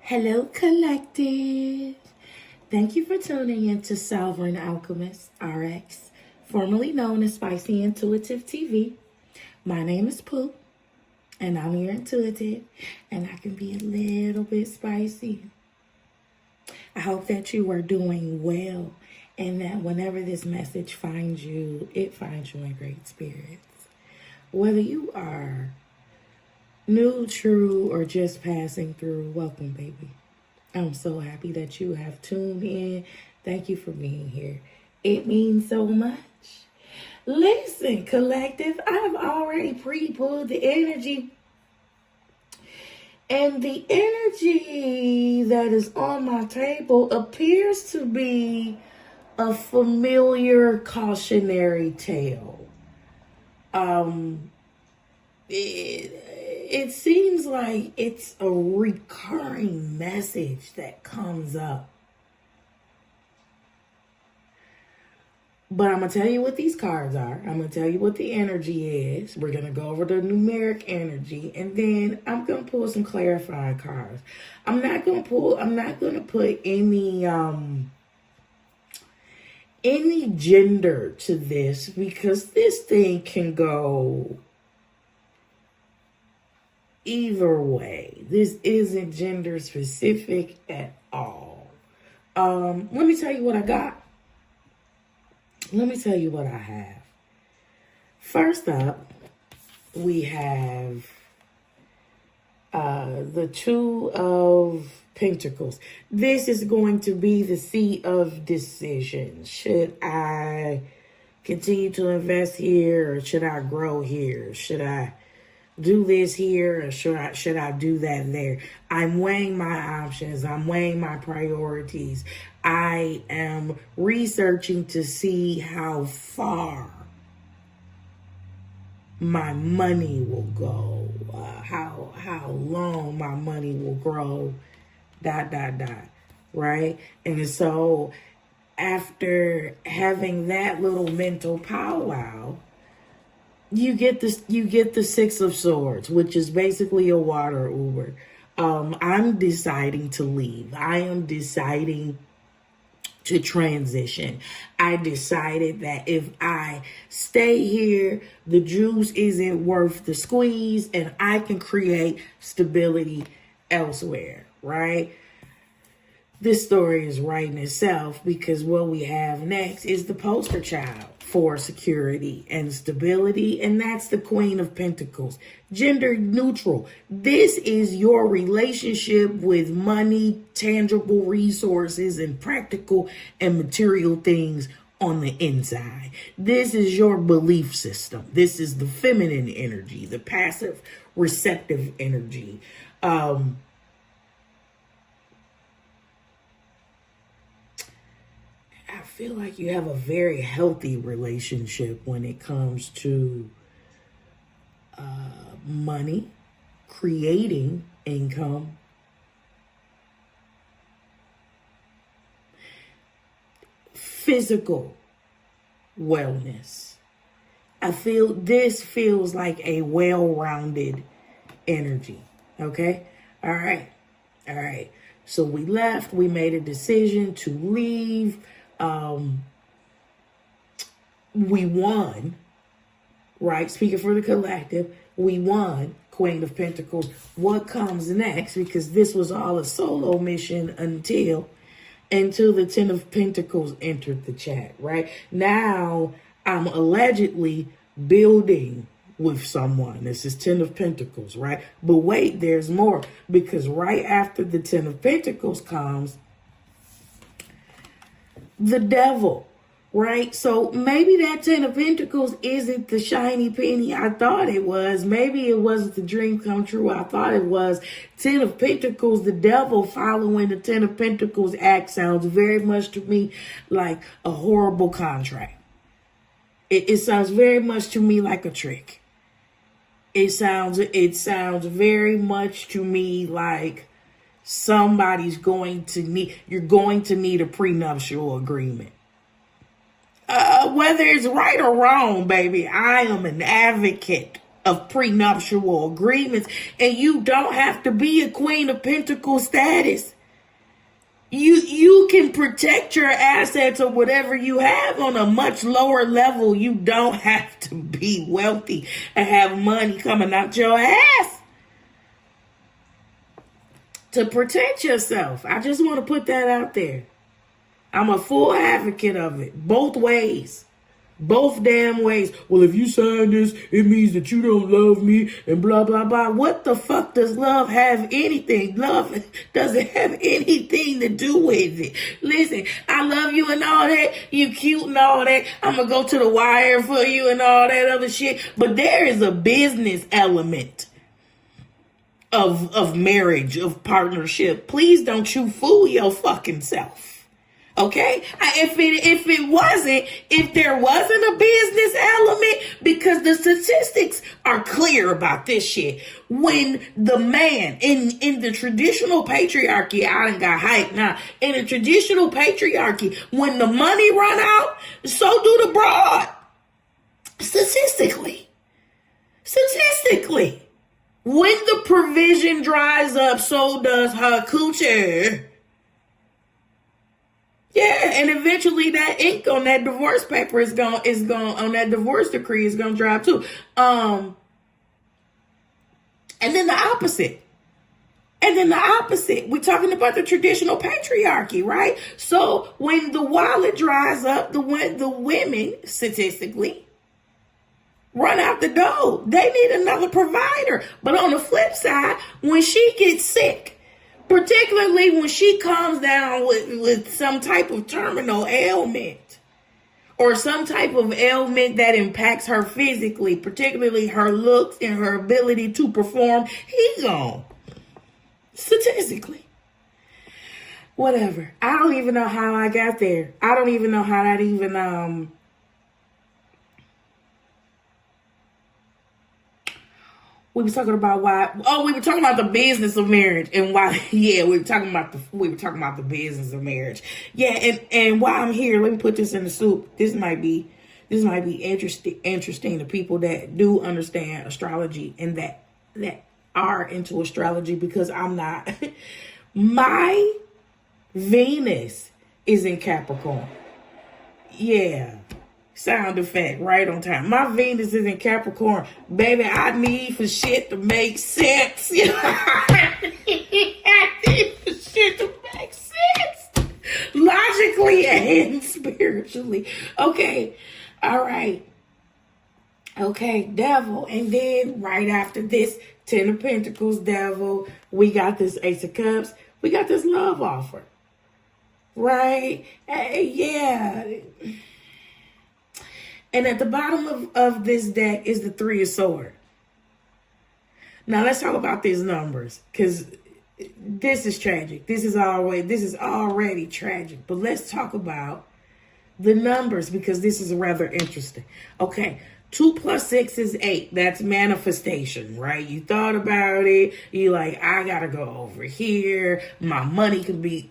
Hello, collective. Thank you for tuning in to Sovereign Alchemist RX, formerly known as Spicy Intuitive TV. My name is Pooh, and I'm your intuitive, and I can be a little bit spicy. I hope that you are doing well, and that whenever this message finds you, it finds you in great spirits. Whether you are new, true, or just passing through, welcome, baby. I'm so happy that you have tuned in. Thank you for being here. It means so much. Listen, collective, I've already pre-pulled the energy. And the energy that is on my table appears to be a familiar cautionary tale. It seems like it's a recurring message that comes up. But I'm going to tell you what these cards are. I'm going to tell you what the energy is. We're going to go over the numeric energy. And then I'm going to pull some clarifying cards. I'm not going to put any gender to this, because this thing can go either way. This isn't gender specific at all. Let me tell you what I got. Let me tell you what I have. First up, we have the Two of Pentacles. This is going to be the seat of decision. Should I continue to invest here, or should I grow here? Should I do this here, or should I do that there? I'm weighing my options. I'm weighing my priorities. I am researching to see how far my money will go, how long my money will grow, ... right? And so after having that little mental powwow, you get the Six of Swords, which is basically a water Uber. I'm deciding to leave. I am deciding to transition. I decided that if I stay here, the juice isn't worth the squeeze, and I can create stability elsewhere, right? This story is writing itself, because what we have next is the poster child for security and stability, and that's the Queen of Pentacles. Gender neutral. This is your relationship with money, tangible resources, and practical and material things on the inside. This is your belief system. This is the feminine energy, the passive receptive energy. I feel like you have a very healthy relationship when it comes to money, creating income, physical wellness. I feel this feels like a well-rounded energy. Okay? All right. So we left. We made a decision to leave. We won, right? Speaking for the collective, we won, Queen of Pentacles. What comes next? Because this was all a solo mission until the Ten of Pentacles entered the chat, right? Now I'm allegedly building with someone. This is Ten of Pentacles, right? But wait, there's more, because right after the Ten of Pentacles comes the Devil, right? So maybe that Ten of Pentacles isn't the shiny penny I thought it was. Maybe it wasn't the dream come true I thought it was. Ten of Pentacles, the Devil following the Ten of Pentacles act sounds very much to me like a horrible contract. It sounds very much to me like a trick. It sounds very much to me like you're going to need a prenuptial agreement. Whether it's right or wrong, baby, I am an advocate of prenuptial agreements, and you don't have to be a Queen of Pentacles status. You can protect your assets or whatever you have on a much lower level. You don't have to be wealthy and have money coming out your ass to protect yourself. I just want to put that out there. I'm a full advocate of it. Both ways. Both damn ways. Well, if you sign this, it means that you don't love me and blah, blah, blah. What the fuck does love have anything? Love doesn't have anything to do with it. Listen, I love you and all that. You cute and all that. I'm going to go to the wire for you and all that other shit. But there is a business element of marriage, of partnership. Please don't you fool your fucking self. Okay, if there wasn't a business element, because the statistics are clear about this shit. When the man in the traditional patriarchy, I done got hyped now. In the traditional patriarchy, when the money run out, so do the broad. Statistically, when the provision dries up, so does her coochie. Yeah, and eventually that ink on that divorce paper is going on that divorce decree is gonna dry too. And then the opposite. We're talking about the traditional patriarchy, right? So when the wallet dries up, the women statistically run out the door. They need another provider. But on the flip side, when she gets sick, particularly when she comes down with some type of terminal ailment or some type of ailment that impacts her physically, particularly her looks and her ability to perform, he's gone. Statistically. Whatever. I don't even know how I got there. I don't even know how that even, we were talking about we were talking about the business of marriage and why, we were talking about the business of marriage. Yeah, and while I'm here, let me put this in the soup. This might be interesting to people that do understand astrology and that are into astrology, because I'm not. My Venus is in Capricorn. Yeah. Sound effect right on time. My Venus is in Capricorn. Baby, I need for shit to make sense. I need for shit to make sense. Logically and spiritually. Okay. All right. Okay, devil. And then right after this, Ten of Pentacles, devil. We got this Ace of Cups. We got this love offer. Right? Yeah. And at the bottom of this deck is the Three of Swords. Now let's talk about these numbers, because this is tragic. This is already tragic. But let's talk about the numbers, because this is rather interesting. Okay, 2 + 6 is 8. That's manifestation, right? You thought about it. You like, I gotta go over here. My money can be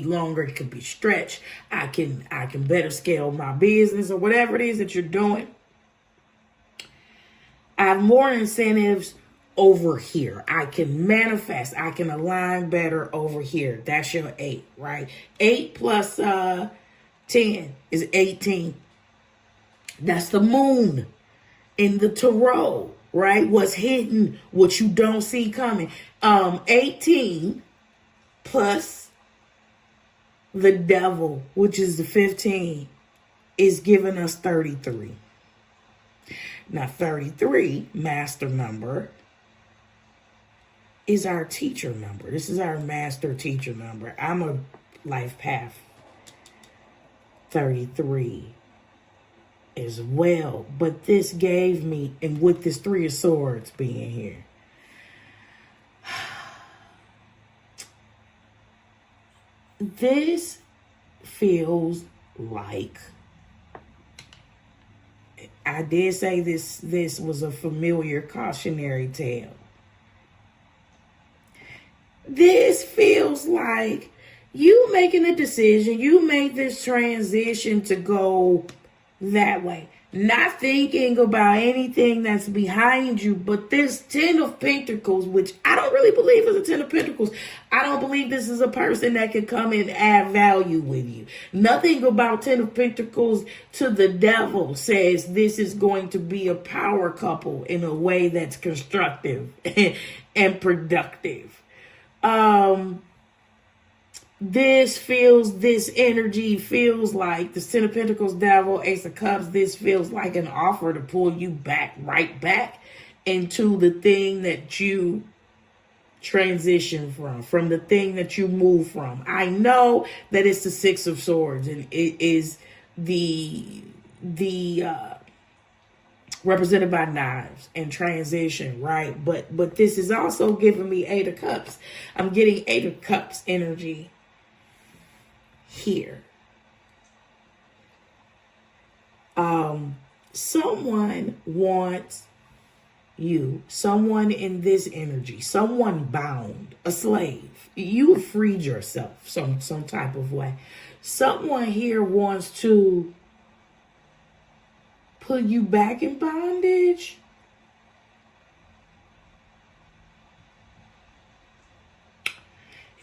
longer, it can be stretched. I can better scale my business or whatever it is that you're doing. I have more incentives over here. I can manifest. I can align better over here. That's your 8, right? 8 plus 10 is 18. That's the moon in the tarot, right? What's hidden, what you don't see coming. 18 plus the devil, which is the 15, is giving us 33. Now, 33, master number, is our teacher number. This is our master teacher number. I'm a life path 33 as well. But this gave me, and with this Three of Swords being here, this feels like, I did say this was a familiar cautionary tale. This feels like you making a decision. You made this transition to go that way. not thinking about anything that's behind you, but this 10 of Pentacles, which I don't really believe is a 10 of Pentacles. I don't believe this is a person that can come and add value with you. Nothing about 10 of Pentacles to the Devil says this is going to be a power couple in a way that's constructive and productive. This energy feels like the Ten of Pentacles, Devil, Ace of Cups. This feels like an offer to pull you right back into the thing that you transition from the thing that you move from. I know that it's the Six of Swords, and it is the represented by knives and transition, right? But this is also giving me Eight of Cups. I'm getting Eight of Cups energy here. Someone wants you, someone in this energy, someone bound, a slave. You have freed yourself some type of way. Someone here wants to put you back in bondage.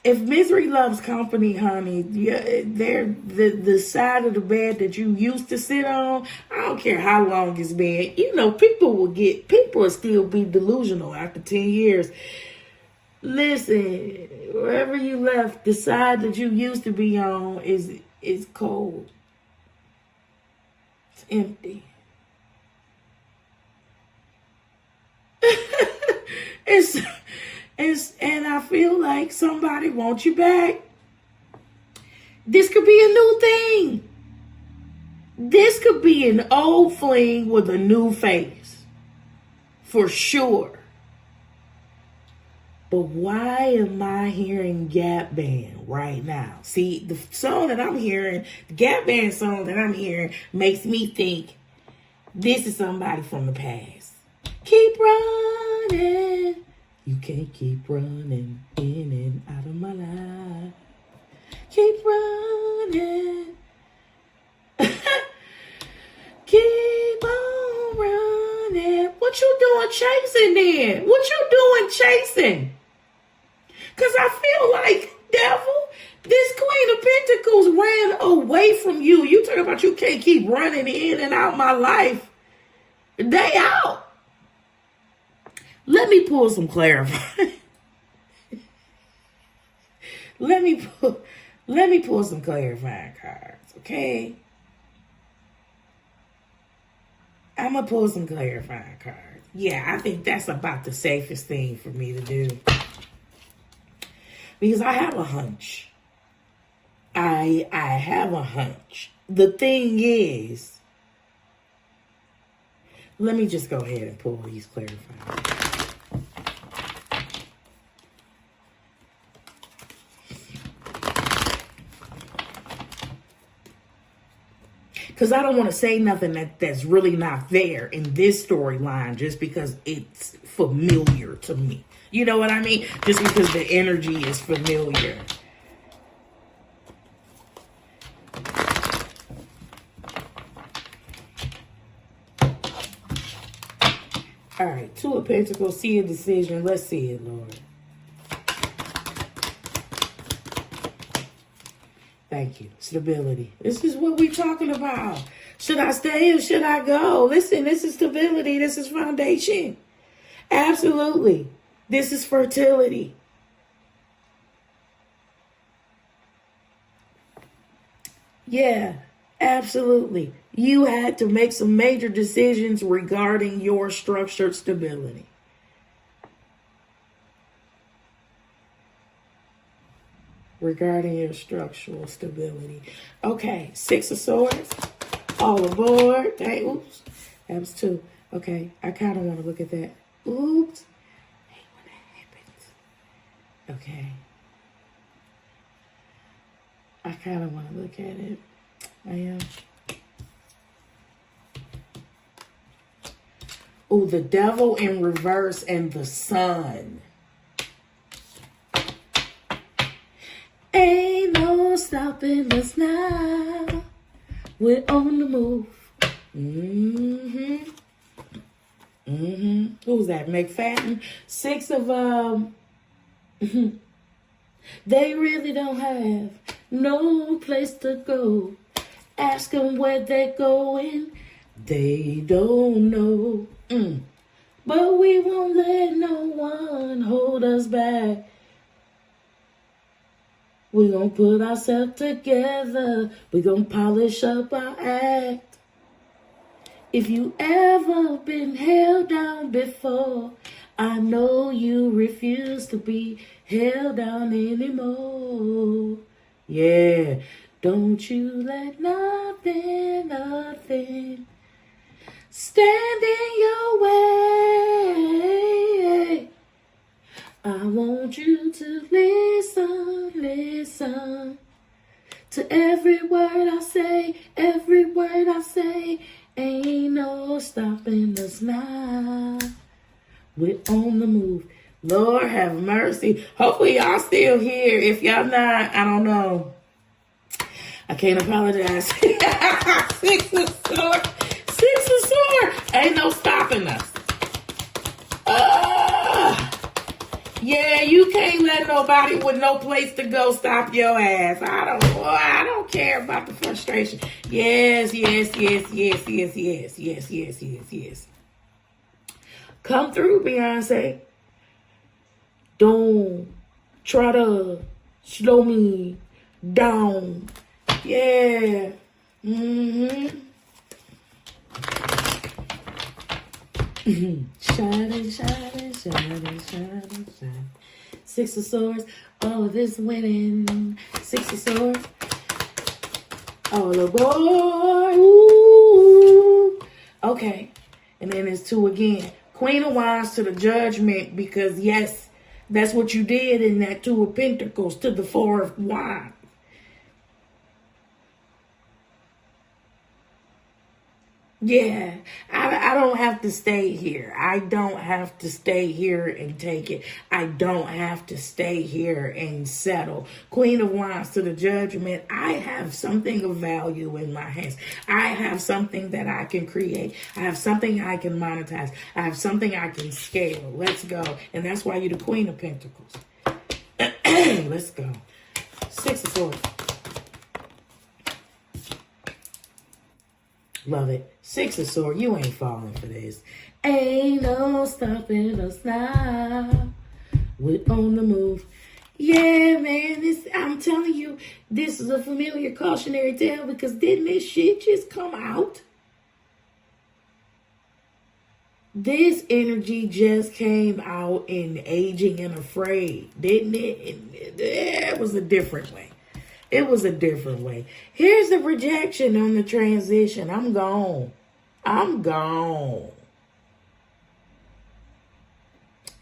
If misery loves company, honey, they're the side of the bed that you used to sit on. I don't care how long it's been. You know, people will still be delusional after 10 years. Listen, wherever you left, the side that you used to be on is cold. It's empty. And I feel like somebody wants you back. This could be a new thing. This could be an old fling with a new face. For sure. But why am I hearing Gap Band right now? See, the song that I'm hearing, the Gap Band song that I'm hearing makes me think this is somebody from the past. Keep running. You can't keep running in and out of my life. Keep running. Keep on running. What you doing chasing then? What you doing chasing? Because I feel like, Devil, this Queen of Pentacles ran away from you. You talk about you can't keep running in and out my life. They out. Let me pull some clarifying. Let me pull some clarifying cards, okay? I'm gonna pull some clarifying cards. Yeah, I think that's about the safest thing for me to do. Because I have a hunch. I have a hunch. The thing is, let me just go ahead and pull these clarifying. Because I don't want to say nothing that's really not there in this storyline just because it's familiar to me. You know what I mean? Just because the energy is familiar. All right, Two of Pentacles, see a decision. Let's see it, Lord. Thank you. Stability. This is what we're talking about. Should I stay or should I go? Listen, this is stability. This is foundation. Absolutely. This is fertility. Yeah, absolutely. You had to make some major decisions regarding your structured stability. Regarding your structural stability. Okay, Six of Swords. All aboard. Hey, oops. That was two. Okay, I kind of want to look at that. Oops. Hey, when that happens. Okay. I kind of want to look at it. I am. Oh, the Devil in reverse and the Sun. Ain't no stopping us now. We're on the move. Mm-hmm. Mm-hmm. Who's that? McFadden? 6 of they really don't have no place to go. Ask them where they're going. They don't know. But we won't let no one hold us back. We're gonna put ourselves together. We're gonna polish up our act. If you ever been held down before, I know you refuse to be held down anymore. Yeah, don't you let nothing stand in your way. I want you to listen to every word I say, Ain't no stopping us now. We're on the move. Lord have mercy. Hopefully y'all still here. If y'all not, I don't know. I can't apologize. 6 of swords. 6 of swords. Ain't no stopping us. Yeah, you can't let nobody with no place to go stop your ass. I don't care about the frustration. Yes. Come through, Beyonce. Don't try to slow me down. Yeah. Shining. 6 of swords. All of this winning. 6 of swords. All of boy. Ooh. Okay. And then it's 2 again. Queen of Wands to the Judgment, because yes, that's what you did in that 2 of Pentacles to the 4 of Wands. Yeah, I don't have to stay here. I don't have to stay here and take it. I don't have to stay here and settle. Queen of Wands to the Judgment. I have something of value in my hands. I have something that I can create. I have something I can monetize. I have something I can scale. Let's go. And that's why you're the Queen of Pentacles. Let's go. 6 of Swords. Love it. 6 of Swords. You ain't falling for this. Ain't no stopping us now. We're on the move. Yeah, man. I'm telling you, this is a familiar cautionary tale, because didn't this shit just come out? This energy just came out in Aging and Afraid, didn't it? It was a different way. It was a different way. Here's the rejection on the transition. I'm gone. I'm gone.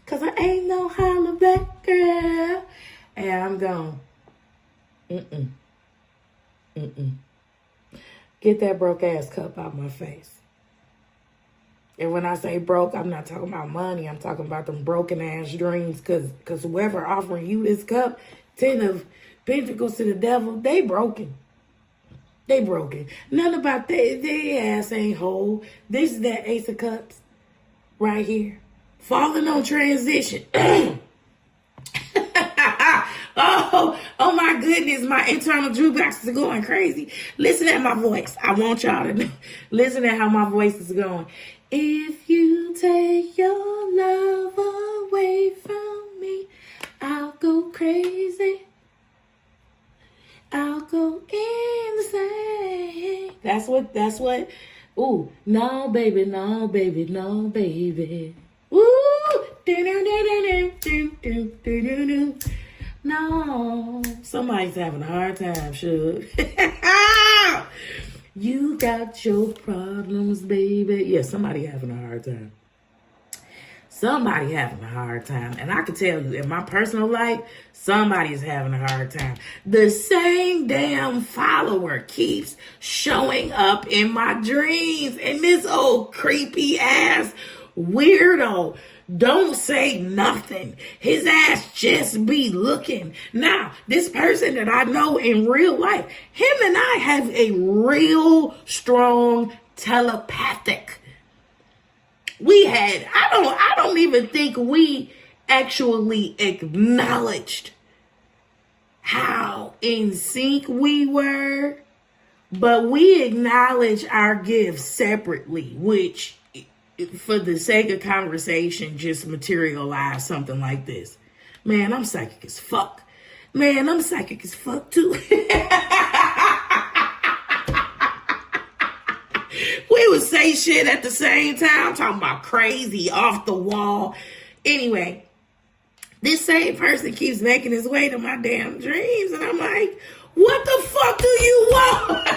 Because I ain't no holler back girl. And I'm gone. Get that broke ass cup out my face. And when I say broke, I'm not talking about money. I'm talking about them broken ass dreams. Because whoever offering you this cup, 10 of Pentacles to the devil, they broken. They broken. None about their ass ain't whole. This is that Ace of Cups right here. Falling on transition. Oh my goodness. My internal jukebox is going crazy. Listen at my voice. I want y'all to know. Listen at how my voice is going. If you take your love away from me, I'll go crazy. I'll go insane. That's what. Ooh, no, baby. Ooh. No. Somebody's having a hard time, Suge. You got your problems, baby. Yeah, somebody having a hard time. Somebody having a hard time. And I can tell you, in my personal life, somebody is having a hard time. The same damn follower keeps showing up in my dreams. And this old creepy ass weirdo don't say nothing. His ass just be looking. Now, this person that I know in real life, him and I have a real strong telepathic. I don't even think we actually acknowledged how in sync we were, but we acknowledge our gifts separately, which for the sake of conversation just materialize something like this. Man, I'm psychic as fuck. Man, I'm psychic as fuck too. We would say shit at the same time, talking about crazy, off the wall. Anyway, this same person keeps making his way to my damn dreams, and I'm like, what the fuck do you want?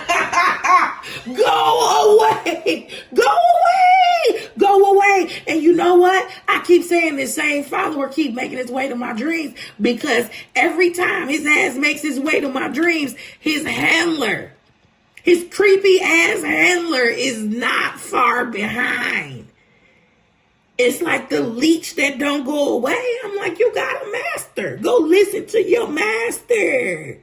Go away. Go away. Go away. And you know what? I keep saying this same follower keep making his way to my dreams, because every time his ass makes his way to my dreams, his handler, his creepy ass handler, is not far behind. It's like the leech that don't go away. I'm like, you got a master. Go listen to your master.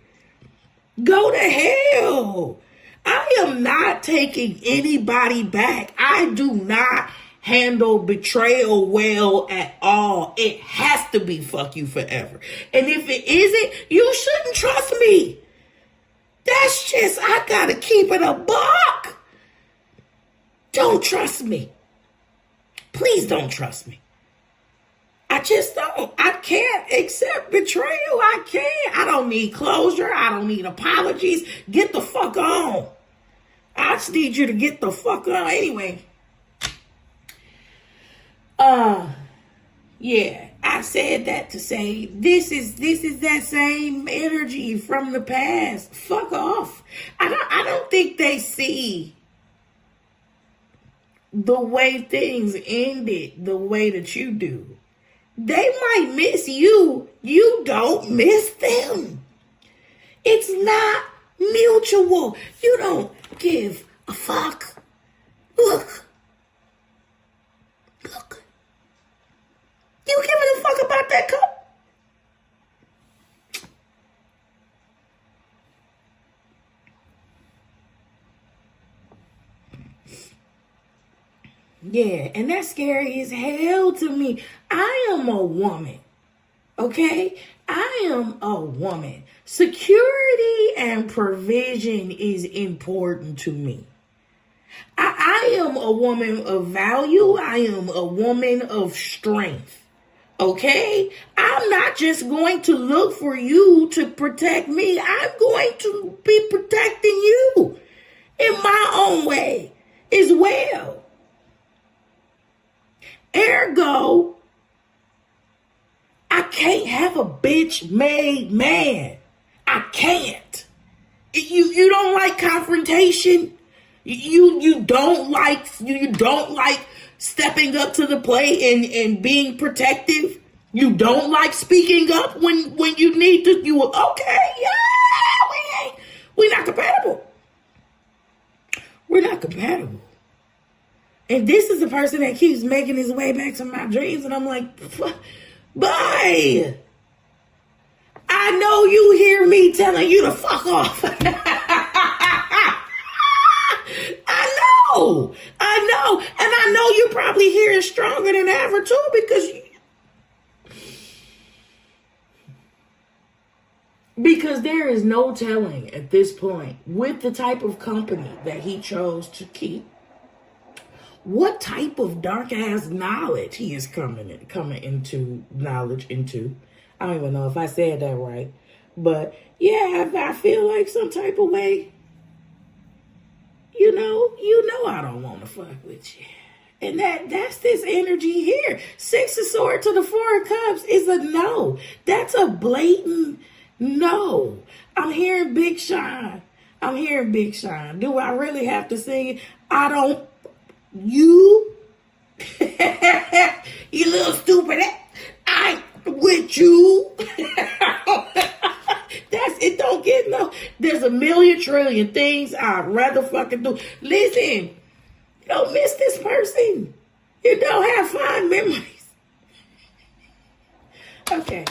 Go to hell. I am not taking anybody back. I do not handle betrayal well at all. It has to be fuck you forever. And if it isn't, you shouldn't trust me. That's just, I gotta keep it a buck. Don't trust me. Please don't trust me. I just don't. I can't accept betrayal. I can't. I don't need closure. I don't need apologies. Get the fuck on. I just need you to get the fuck on. Anyway. Yeah. I said that to say this is that same energy from the past. Fuck off. I don't think they see the way things ended the way that you do. They might miss you. You don't miss them. It's not mutual. You don't give a fuck. Look. You giving a fuck about that cup? Yeah, and that's scary as hell to me. I am a woman, okay? I am a woman. Security and provision is important to me. I am a woman of value. I am a woman of strength, okay? I'm not just going to look for you to protect me. I'm going to be protecting you in my own way as well. Ergo, I can't have a bitch-made man. I can't. You don't like confrontation. You don't like stepping up to the plate and being protective. You don't like speaking up when you need to. You okay? Yeah, we're not compatible. We're not compatible. And this is the person that keeps making his way back to my dreams. And I'm like, bye. I know you hear me telling you to fuck off. I know. And I know you probably hear it stronger than ever too, because there is no telling at this point, with the type of company that he chose to keep, what type of dark ass knowledge he is coming into. I don't even know if I said that right, but yeah, I feel like some type of way. You know I don't want to fuck with you, and that's this energy here. 6 of Swords to the 4 of Cups is a no. That's a blatant no. I'm hearing Big Sean. Do I really have to sing it? I don't. You little stupid. I with you. That's it. Don't get no. There's a million trillion things I'd rather fucking do. Listen, don't miss this person. You don't have fond memories. Okay.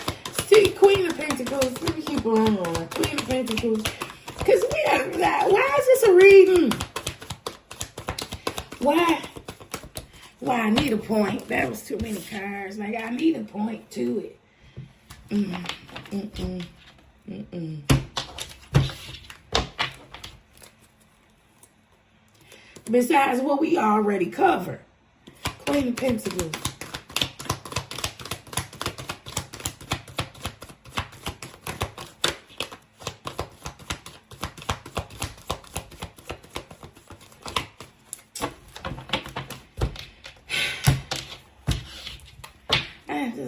See, Queen of Pentacles. Let me keep on. Queen of Pentacles. Because why is this a reading? Why? Why I need a point. That was too many cards. Like, I need a point to it. Besides what we already covered. Queen of Pentacles.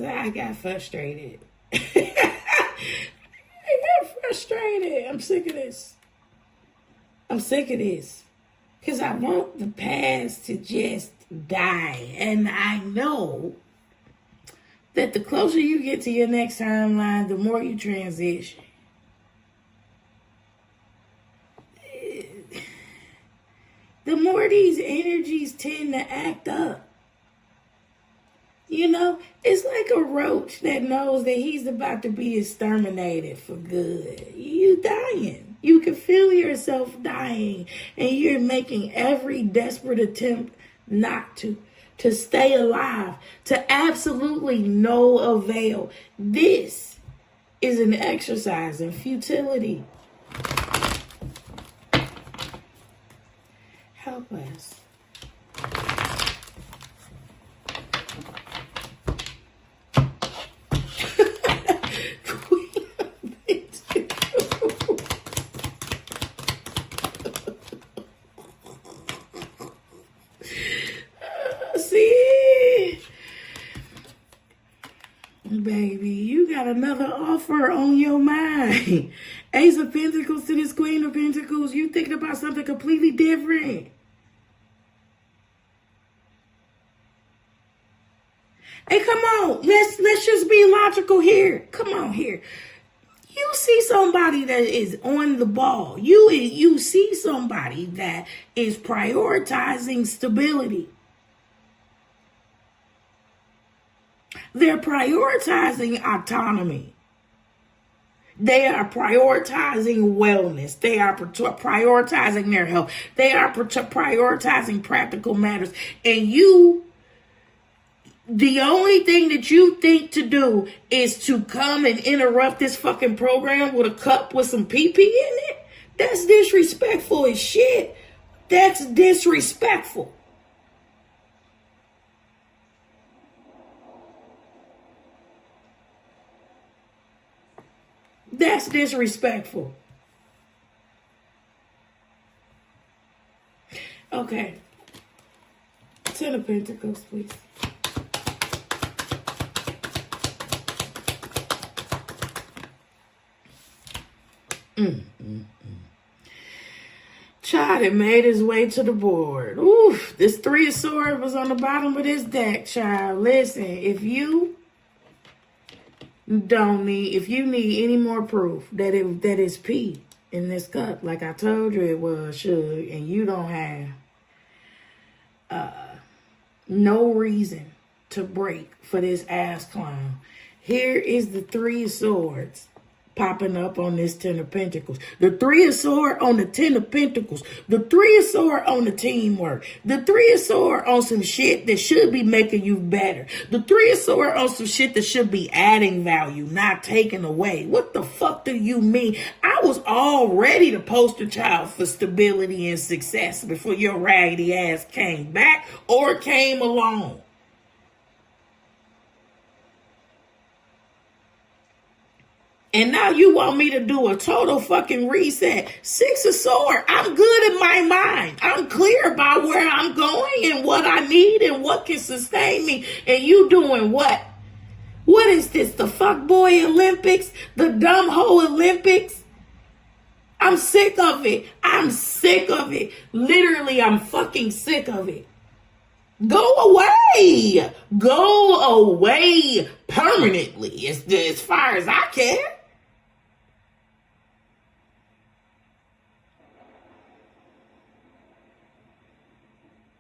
I got frustrated. I got frustrated. I'm sick of this. I'm sick of this. Because I want the past to just die. And I know that the closer you get to your next timeline, the more you transition. The more these energies tend to act up. You know, it's like a roach that knows that he's about to be exterminated for good. You dying. You can feel yourself dying, and you're making every desperate attempt not to stay alive, to absolutely no avail. This is an exercise in futility. Help us. Baby, you got another offer on your mind. Ace of Pentacles to this Queen of Pentacles. You thinking about something completely different. Hey, come on. Let's just be logical here. Come on here. You see somebody that is on the ball. You see somebody that is prioritizing stability. They're prioritizing autonomy. They are prioritizing wellness. They are prioritizing their health. They are prioritizing practical matters. And you, the only thing that you think to do is to come and interrupt this fucking program with a cup with some pee-pee in it? That's disrespectful as shit. That's disrespectful. That's disrespectful. Okay. Ten of Pentacles, please. Child, it made his way to the board. Oof, this Three of Swords was on the bottom of this deck, child. Listen, if you need any more proof that it's pee in this cup, like I told you it was, Suge, and you don't have no reason to break for this ass clown. Here is the Three of Swords popping up on this Ten of Pentacles. The Three of Swords on the Ten of Pentacles. The Three of Swords on the teamwork. The Three of Swords on some shit that should be making you better. The Three of Swords on some shit that should be adding value, not taking away. What the fuck do you mean? I was already the poster child for stability and success before your raggedy ass came back or came along. And now you want me to do a total fucking reset. Six of Swords. I'm good in my mind. I'm clear about where I'm going and what I need and what can sustain me. And you doing what? What is this? The fuckboy Olympics? The dumb hoe Olympics? I'm sick of it. I'm sick of it. Literally, I'm fucking sick of it. Go away. Go away permanently as far as I care.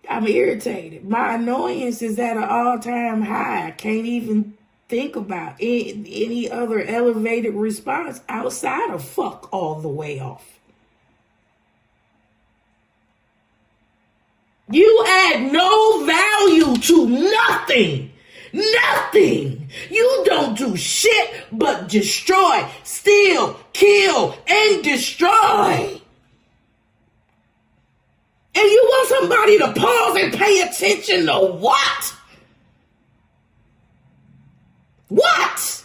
I'm irritated. My annoyance is at an all-time high. I can't even think about any other elevated response outside of fuck all the way off. You add no value to nothing. Nothing. You don't do shit but destroy, steal, kill, and destroy. And you want somebody to pause and pay attention to what? What?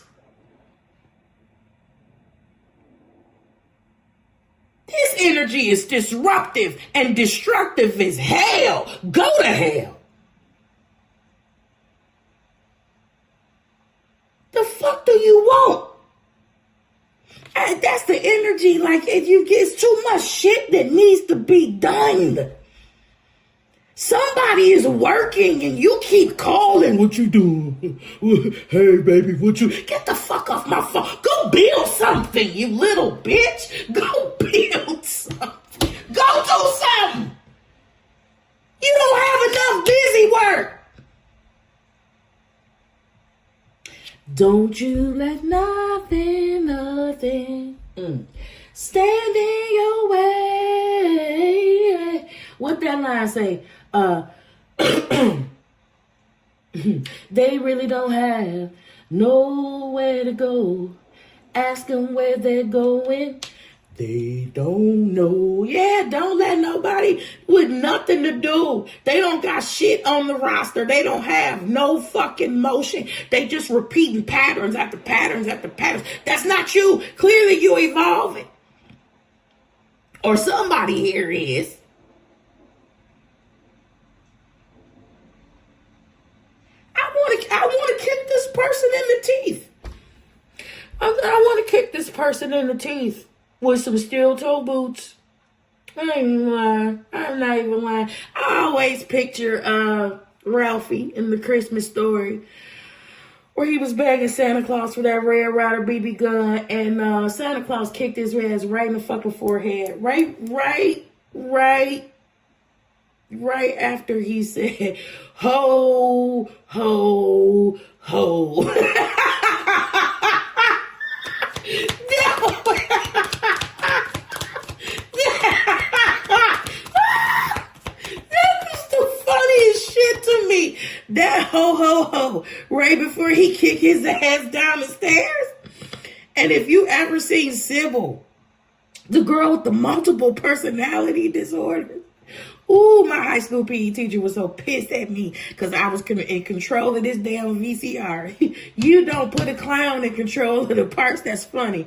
This energy is disruptive and destructive as hell. Go to hell. The fuck do you want? And that's the energy. Like, if you get too much shit that needs to be done. Somebody is working and you keep calling. What you doing? Hey, baby, what you... Get the fuck off my phone. Go build something, you little bitch. Go build something. Go do something. You don't have enough busy work. Don't you let nothing stand in your way. What that line say? They really don't have nowhere to go. Ask them where they're going. They don't know. Yeah, don't let nobody with nothing to do. They don't got shit on the roster. They don't have no fucking motion. They just repeating patterns after patterns after patterns. That's not you. Clearly you evolving. Or somebody here is. I want to kick this person in the teeth. I want to kick this person in the teeth with some steel toe boots. I ain't even lying. I'm not even lying. I always picture Ralphie in the Christmas Story, where he was begging Santa Claus for that Red Ryder BB gun, and Santa Claus kicked his ass right in the fucking forehead. Right after he said, ho, ho, ho. That ho, ho, ho, right before he kicked his ass down the stairs. And if you ever seen Sybil, the girl with the multiple personality disorders, ooh, my high school PE teacher was so pissed at me because I was in control of this damn VCR. You don't put a clown in control of the parts that's funny.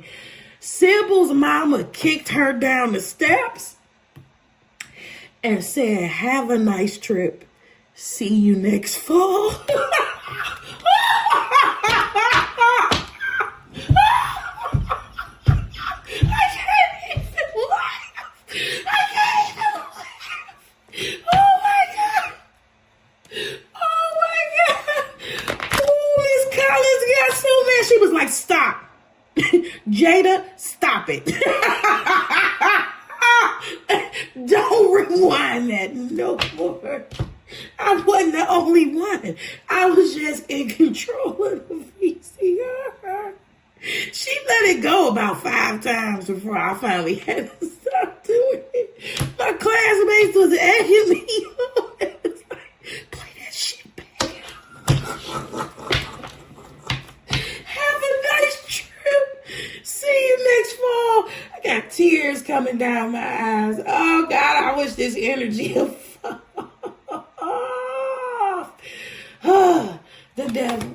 Sybil's mama kicked her down the steps and said, have a nice trip. See you next fall. I can't even laugh. Oh my God. Oh, Miss Collins got so mad. She was like, stop. Jada, stop it. Don't rewind that no more. I wasn't the only one. I was just in control of the VCR. She let it go about 5 times before I finally had to stop doing it. My classmates was egging me on. It was like, play that shit back. Have a nice trip. See you next fall. I got tears coming down my eyes. Oh God, I wish this energy would fall. The devil.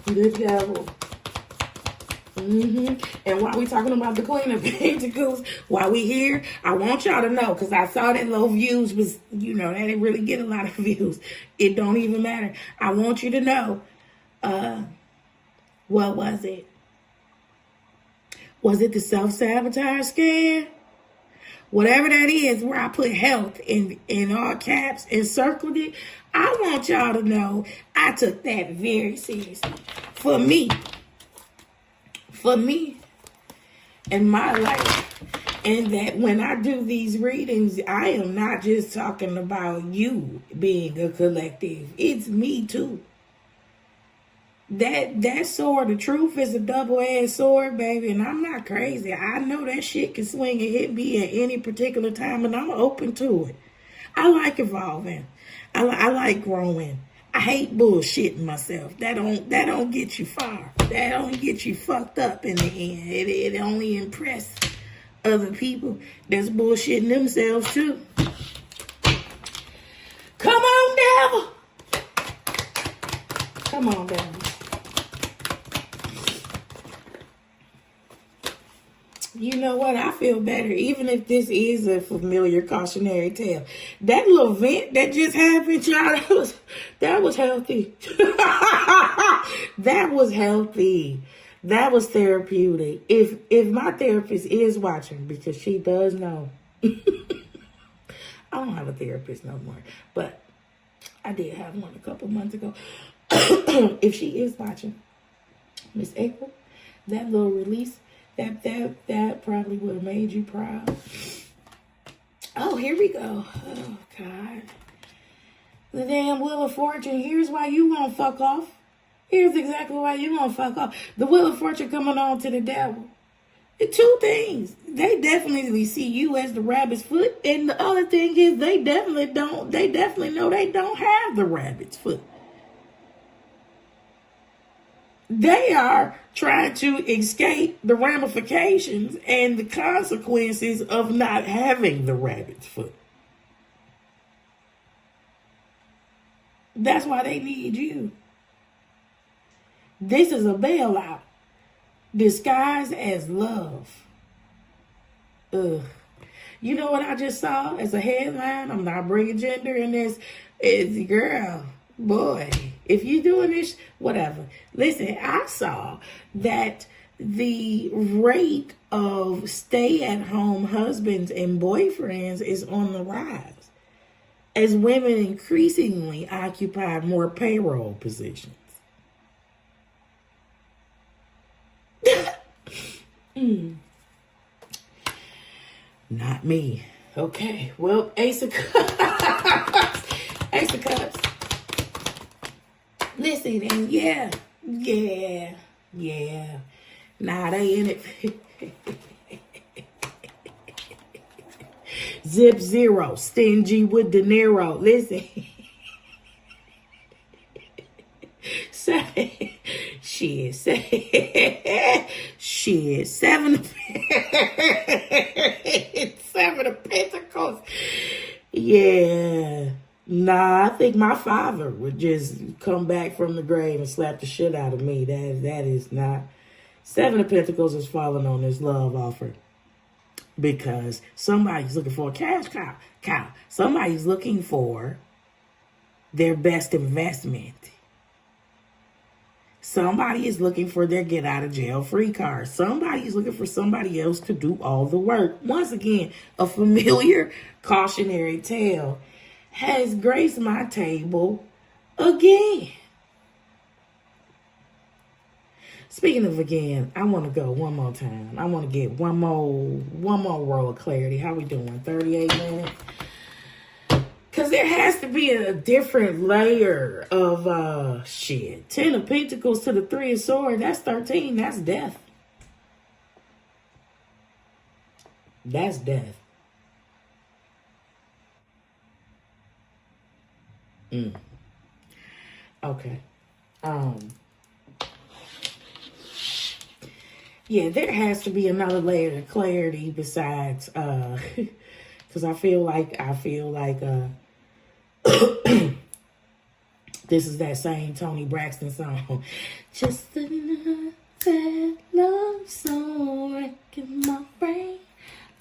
The devil. And while we talking about the Queen of Pentacles, while we here, I want y'all to know, because I saw that low views was, they didn't really get a lot of views. It don't even matter. I want you to know, what was it? Was it the self-sabotage scam? Whatever that is, where I put health in all caps and circled it, I want y'all to know I took that very seriously. For me, in my life. And that when I do these readings, I am not just talking about you being a collective. It's me too. That sword, the truth is a double-edged sword, baby, and I'm not crazy. I know that shit can swing and hit me at any particular time, and I'm open to it. I like evolving. I like growing. I hate bullshitting myself. That don't get you far. That don't get you fucked up in the end. It only impress other people that's bullshitting themselves too. Come on, devil. Come on, devil. You know what? I feel better, even if this is a familiar cautionary tale. That little vent that just happened, y'all, that was healthy. That was healthy. That was therapeutic. If my therapist is watching, because she does know. I don't have a therapist no more, but I did have one a couple months ago. If she is watching, Miss April, that little release, that probably would have made you proud. Oh, here we go. Oh, God. The damn Wheel of Fortune. Here's why you won't fuck off. Here's exactly why you won't fuck off. The Wheel of Fortune coming on to the devil. Two things. They definitely see you as the rabbit's foot. And the other thing is they definitely know they don't have the rabbit's foot. They are trying to escape the ramifications and the consequences of not having the rabbit's foot. That's why they need you. This is a bailout disguised as love. Ugh. You know what I just saw as a headline? I'm not bringing gender in this. It's girl. Boy, if you doing this, whatever. Listen, I saw that the rate of stay-at-home husbands and boyfriends is on the rise as women increasingly occupy more payroll positions. Not me. Okay, well, Ace of Cups. Ace of Cups. Listen, and yeah. Nah, they in it. Zip zero, stingy with dinero. Listen. Shit. Seven of Pentacles. Yeah. Nah, I think my father would just come back from the grave and slap the shit out of me. That is not. Seven of Pentacles is falling on this love offer because somebody's looking for a cash cow. Somebody's looking for their best investment. Somebody is looking for their get out of jail free card. Somebody is looking for somebody else to do all the work. Once again, a familiar cautionary tale has graced my table again. Speaking of again, I want to go one more time. I want to get one more roll of clarity. How we doing? 38 minutes? Because there has to be a different layer of shit. 10 of Pentacles to the 3 of Swords. That's 13. That's death. That's death. Okay. Yeah, there has to be another layer of clarity besides because I feel like this is that same Toni Braxton song. Just another love song wrecking my brain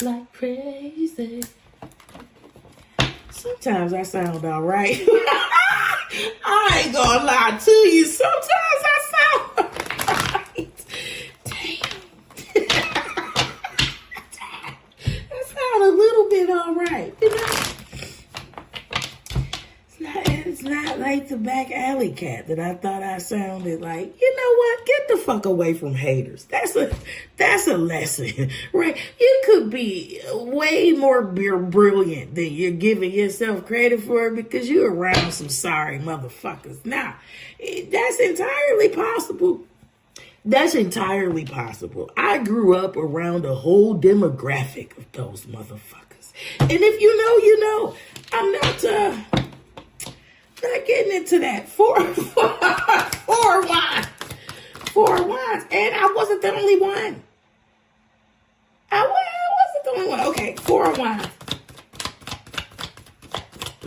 like crazy. Sometimes I sound all right. I ain't gonna lie to you. Sometimes I sound all right. Damn. I sound a little bit all right. You know? It's not like the back alley cat that I thought I sounded like. You know what? Get the fuck away from haters. That's a lesson, right? You could be way more brilliant than you're giving yourself credit for because you're around some sorry motherfuckers. Now, that's entirely possible. That's entirely possible. I grew up around a whole demographic of those motherfuckers. And if you know, you know. I'm not getting into that. Four wines. And I wasn't the only one. I wasn't the only one. Okay, 4 wines.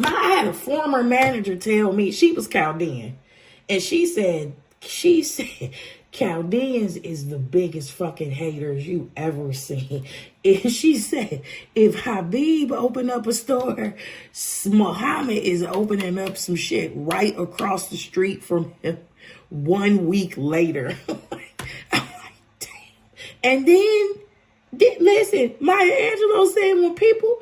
I had a former manager tell me, she was Chaldean, and she said, Chaldeans is the biggest fucking haters you ever seen. And she said, if Habib opened up a store, Muhammad is opening up some shit right across the street from him 1 week later. I'm like, damn. And then, listen, Maya Angelou said, when people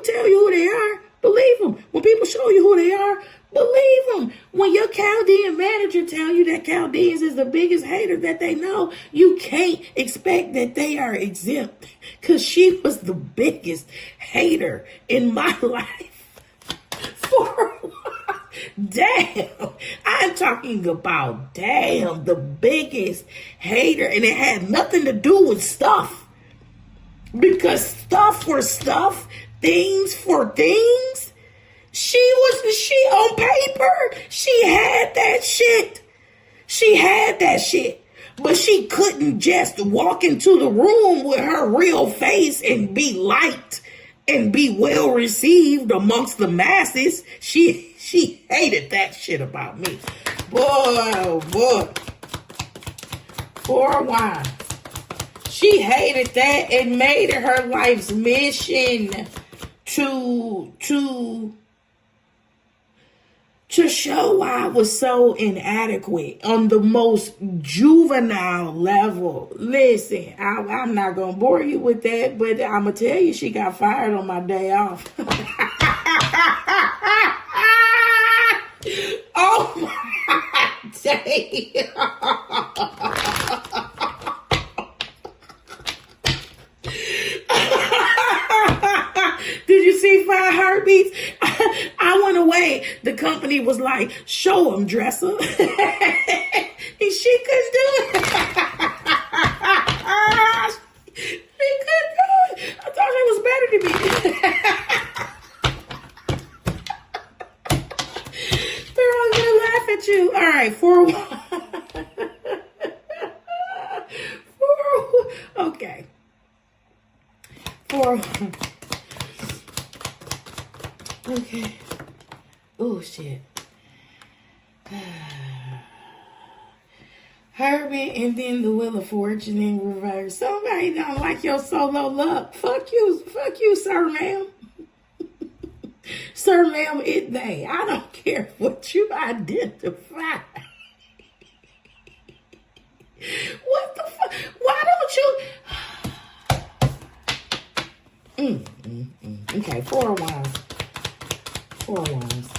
tell you who they are, believe them. When people show you who they are, believe them. When your Chaldean manager tell you that Chaldeans is the biggest hater that they know, you can't expect that they are exempt. Because she was the biggest hater in my life. Damn. I'm talking about, damn, the biggest hater. And it had nothing to do with stuff. Because stuff for stuff, things for things. She on paper, she had that shit. But she couldn't just walk into the room with her real face and be liked and be well received amongst the masses. She hated that shit about me. Boy. 4 wines. She hated that and made it her life's mission to show why I was so inadequate on the most juvenile level. Listen, I'm not going to bore you with that, but I'm going to tell you she got fired on my day off. Oh my day. Did you see 5 heartbeats? I went away. The company was like, show him, dresser. And she couldn't do it. She couldn't do it. I thought she was better than me. Girl, I'm going to laugh at you. All right, 4 okay. 4 Okay. Oh, shit. Herbie and then the Wheel of Fortune in reverse. Somebody don't like your solo luck. Fuck you, sir, ma'am. Sir, ma'am, it they. I don't care what you identify. What the fuck? Why don't you... Okay, 4 wines. 4 wines.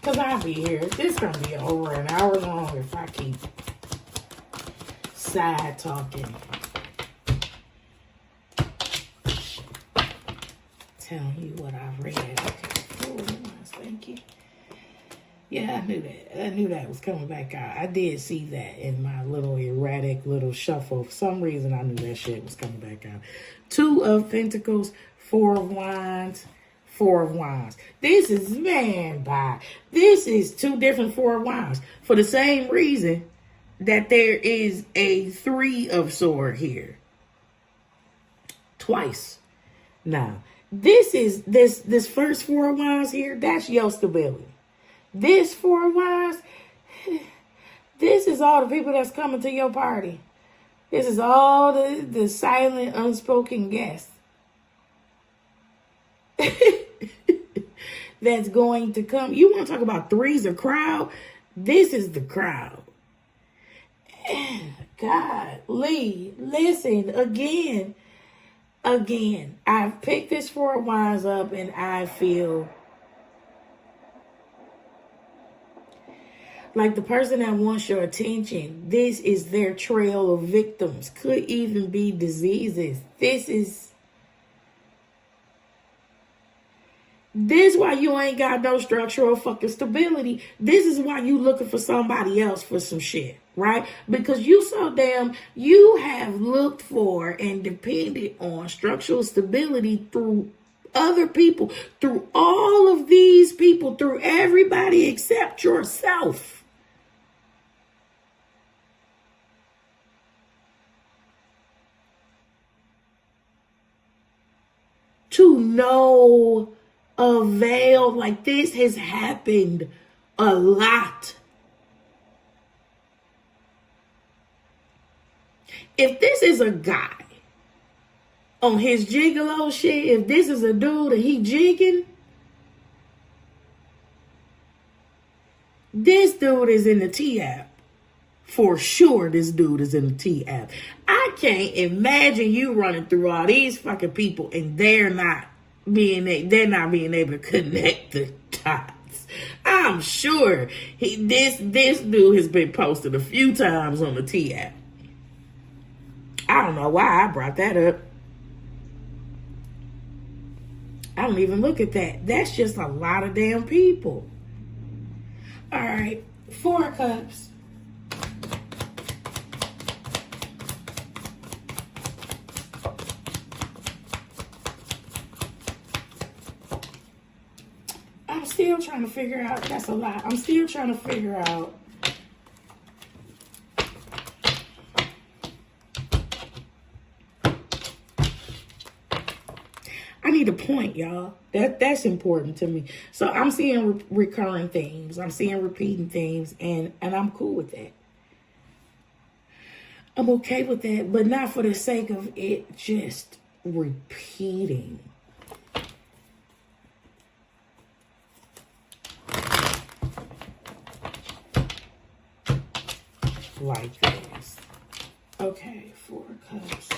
Because I'll be here. This is going to be over an hour long if I keep side talking. Telling you what I've read. Okay, 4 wines. Thank you. Yeah, I knew that. I knew that was coming back out. I did see that in my little erratic little shuffle. For some reason, I knew that shit was coming back out. 2 of Pentacles, 4 of Wands, 4 of Wands. This is, this is 2 different 4 of Wands. For the same reason that there is a 3 of Sword here. Twice. Now, this is, this first 4 of Wands here, that's your stability. This 4 of Wands, this is all the people that's coming to your party. This is all the silent, unspoken guests that's going to come. You want to talk about 3's a crowd? This is the crowd. God, Lee, listen, again, I've picked this 4 of Wands up and I feel Like the person that wants your attention, this is their trail of victims. Could even be diseases. This is why you ain't got no structural fucking stability. This is why you looking for somebody else for some shit, right? Because you have looked for and depended on structural stability through other people, through all of these people, through everybody except yourself. To no avail. Like, this has happened a lot. If this is a guy on his gigolo shit, if this is a dude and he jigging, this dude is in the T app. For sure, this dude is in the T app. I can't imagine you running through all these fucking people and they're not being able to connect the dots. I'm sure this dude has been posted a few times on the T app. I don't know why I brought that up. I don't even look at that. That's just a lot of damn people. All right, 4 of Cups. I'm still trying to figure out. That's a lot. I'm still trying to figure out. I need a point, y'all. That's important to me. So I'm seeing recurring themes. I'm seeing repeating themes, and I'm cool with that. I'm okay with that, but not for the sake of it just repeating. Like this. Okay, 4 of Cups.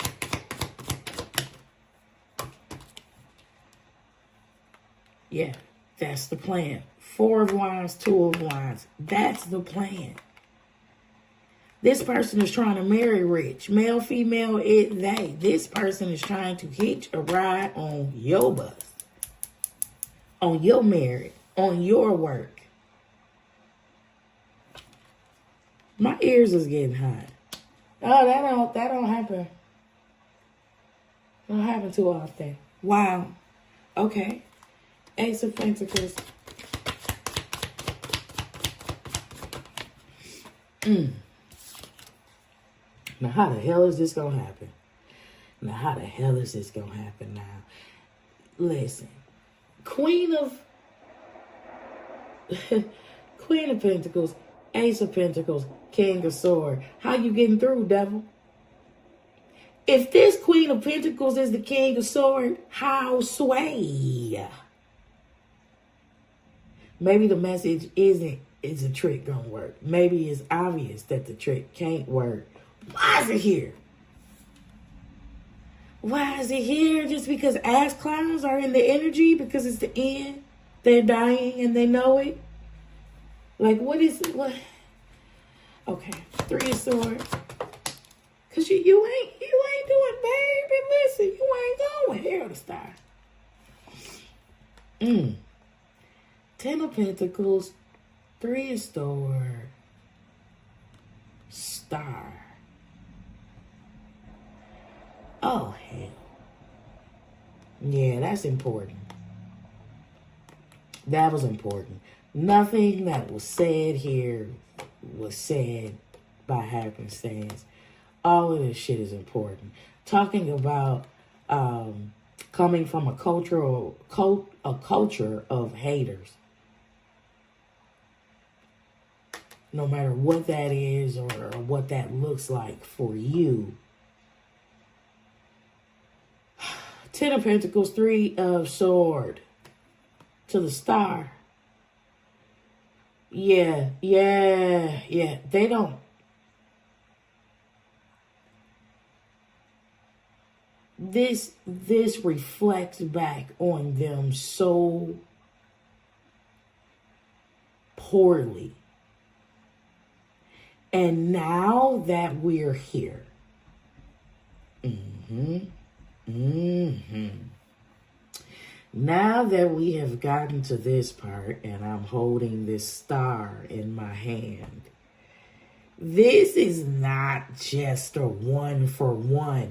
Yeah, that's the plan. 4 of Wands, 2 of Wands. That's the plan. This person is trying to marry rich. Male, female, it, they. This person is trying to hitch a ride on your bus. On your merit. On your work. My ears is getting hot. Oh, that don't happen. Don't happen too often. Wow. Okay. Ace of Pentacles. Now, how the hell is this going to happen? Now, listen. Queen of Pentacles, Ace of Pentacles, King of Swords. How you getting through, devil? If this Queen of Pentacles is the King of Swords, how sway? Maybe the message is a trick gonna work. Maybe it's obvious that the trick can't work. Why is it here? Why is it here? Just because ass clowns are in the energy? Because it's the end? They're dying and they know it? Like, what? Okay, 3 of Swords. Because you ain't doing, baby. Listen, you ain't going. Here the Star. 10 of Pentacles, 3 of Swords, Star. Oh, hell. Yeah, that's important. That was important. Nothing that was said here was said by happenstance. All of this shit is important. Talking about coming from a culture of haters. No matter what that is or what that looks like for you. 10 of Pentacles, 3 of Swords to the Star. Yeah. They don't. This reflects back on them so poorly. And now that we're here, now that we have gotten to this part and I'm holding this star in my hand, this is not just a 1-for-1.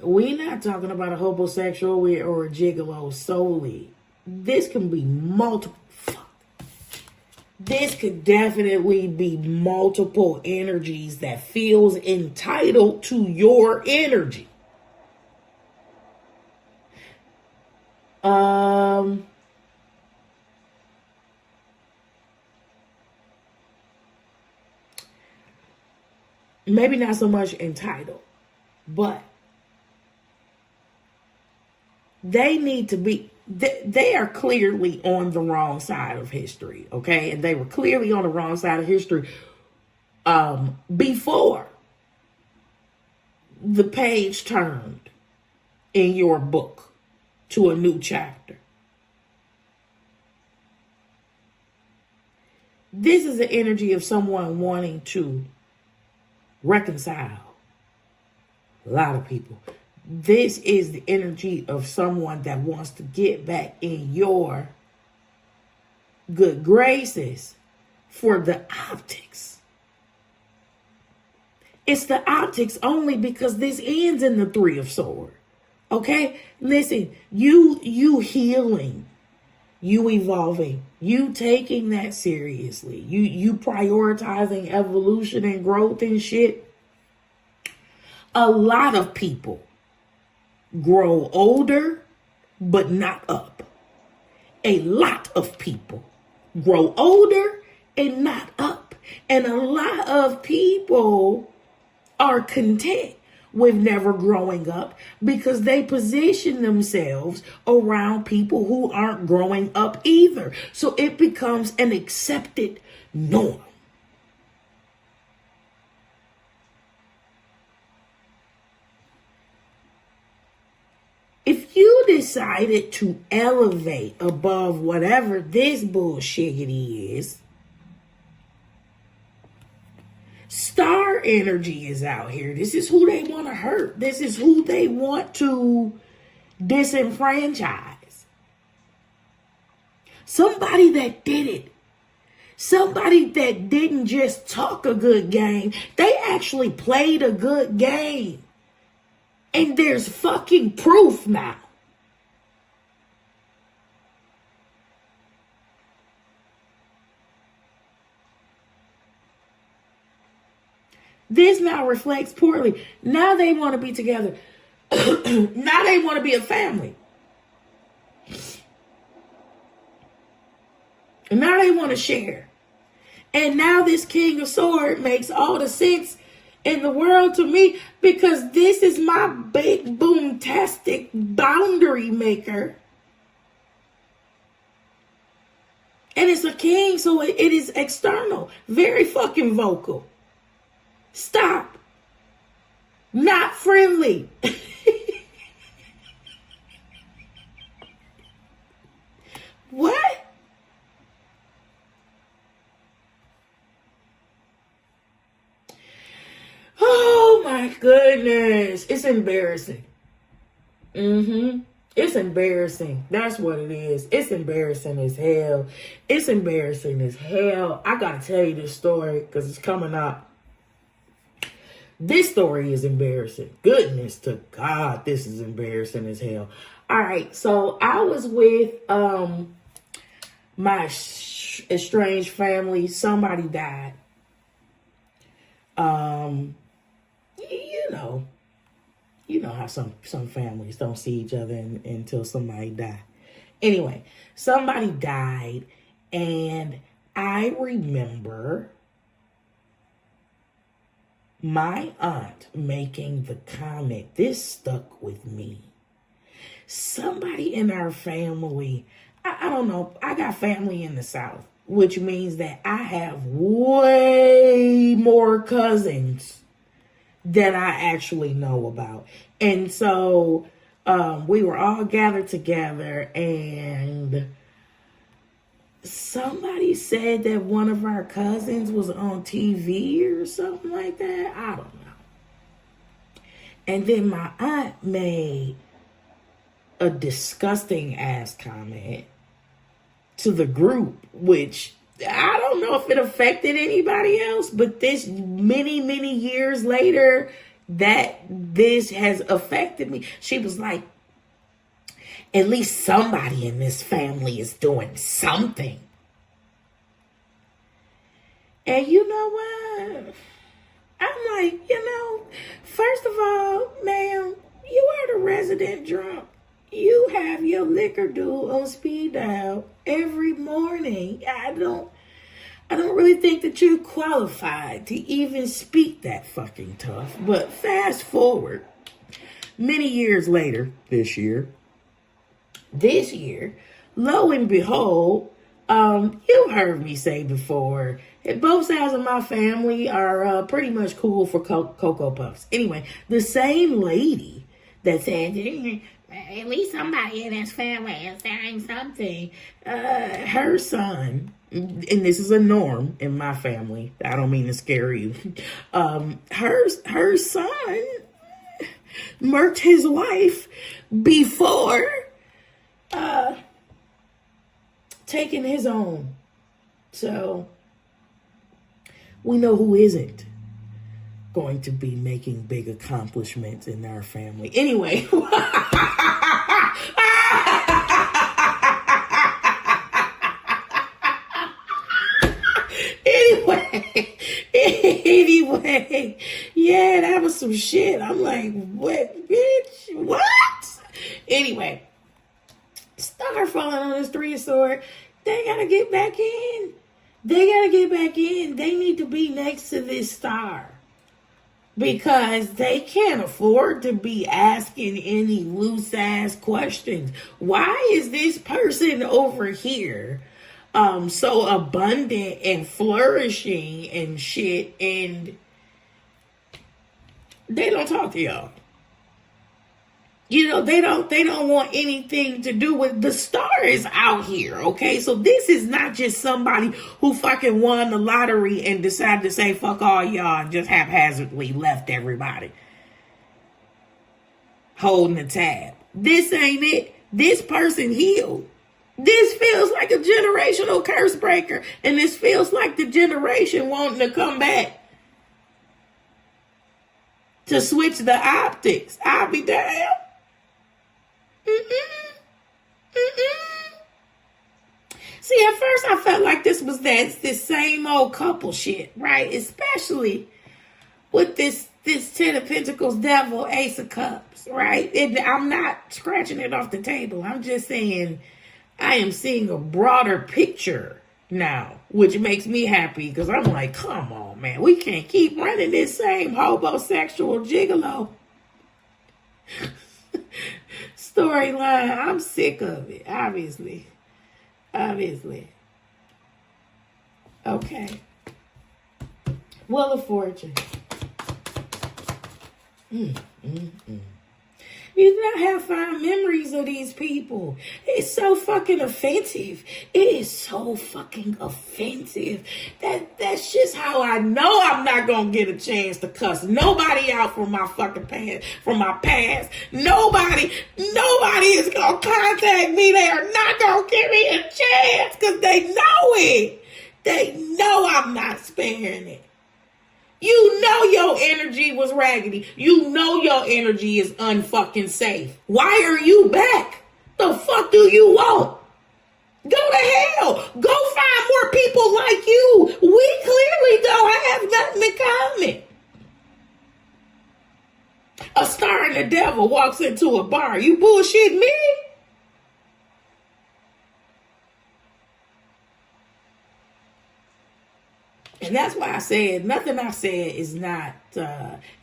We're not talking about a homosexual or a gigolo solely. This can be multiple. This could definitely be multiple energies that feels entitled to your energy. Maybe not so much entitled, but they need to be, they are clearly on the wrong side of history, okay? And they were clearly on the wrong side of history before the page turned in your book to a new chapter. This is the energy of someone wanting to reconcile a lot of people. This is the energy of someone that wants to get back in your good graces for the optics. It's the optics only because this ends in the 3 of Swords. Okay? Listen, you healing, you evolving, you taking that seriously, you prioritizing evolution and growth and shit. A lot of people grow older, but not up. A lot of people grow older and not up. And a lot of people are content with never growing up because they position themselves around people who aren't growing up either. So it becomes an accepted norm. If you decided to elevate above whatever this bullshit is, star energy is out here. This is who they want to hurt. This is who they want to disenfranchise. Somebody that did it. Somebody that didn't just talk a good game. They actually played a good game. And there's fucking proof now. This now reflects poorly. Now they want to be together. Now they want to be a family. And now they want to share. And now this King of Swords makes all the sense in the world to me because this is my big boom-tastic boundary maker. And it's a king, so it is external. Very fucking vocal. Stop. Not friendly. What? Oh my goodness. It's embarrassing. It's embarrassing. That's what it is. It's embarrassing as hell. It's embarrassing as hell. I gotta tell you this story because it's coming up. This story is embarrassing. Goodness to God, this is embarrassing as hell. All right, so I was with my estranged family. Somebody died. You know how some families don't see each other until somebody died. Anyway, somebody died, and I remember my aunt making the comment. This stuck with me. Somebody in our family, I don't know, I got family in the South, which means that I have way more cousins than I actually know about. And so we were all gathered together, and somebody said that one of our cousins was on TV or something like that. I don't know. And then my aunt made a disgusting ass comment to the group, which I don't know if it affected anybody else, but this many years later, that this has affected me. She was like, at least somebody in this family is doing something. And you know what? I'm like, first of all, ma'am, you are the resident drunk. You have your liquor duel on speed dial every morning. I don't really think that you're qualified to even speak that fucking tough. But fast forward, many years later, this year, lo and behold, you heard me say before, both sides of my family are pretty much cool for Cocoa Puffs. Anyway, the same lady that said, at least somebody in his family is saying something, her son, and this is a norm in my family, I don't mean to scare you, her son murked his wife before taking his own. So we know who isn't going to be making big accomplishments in our family. Anyway. Anyway, yeah, that was some shit. I'm like, what, bitch? What? Anyway, star falling on this three of sword. They gotta get back in. They need to be next to this star. Because they can't afford to be asking any loose ass questions. Why is this person over here so abundant and flourishing and shit, and they don't talk to y'all? They don't want anything to do with the stars out here, okay? So this is not just somebody who fucking won the lottery and decided to say fuck all y'all and just haphazardly left everybody holding the tab. This ain't it. This person healed. This feels like a generational curse breaker, and this feels like the generation wanting to come back to switch the optics. I'll be damned. See, at first I felt like this was this same old couple shit, right? Especially with this Ten of Pentacles, Devil, Ace of Cups, right? I'm not scratching it off the table. I'm just saying I am seeing a broader picture now, which makes me happy because I'm like, come on, man. We can't keep running this same homosexual gigolo storyline. I'm sick of it, obviously. Okay. Wheel of Fortune. You do not have fond memories of these people. It's so fucking offensive. It is so fucking offensive. That's just how I know I'm not gonna get a chance to cuss nobody out from my fucking past, from my past. Nobody is gonna contact me. They are not gonna give me a chance because they know it. They know I'm not sparing it. You know your energy was raggedy. You know your energy is unfucking safe. Why are you back? The fuck do you want? Go to hell. Go find more people like you. We clearly don't have nothing in common. A star and the devil walks into a bar. You bullshit me? And that's why I said nothing I said is not,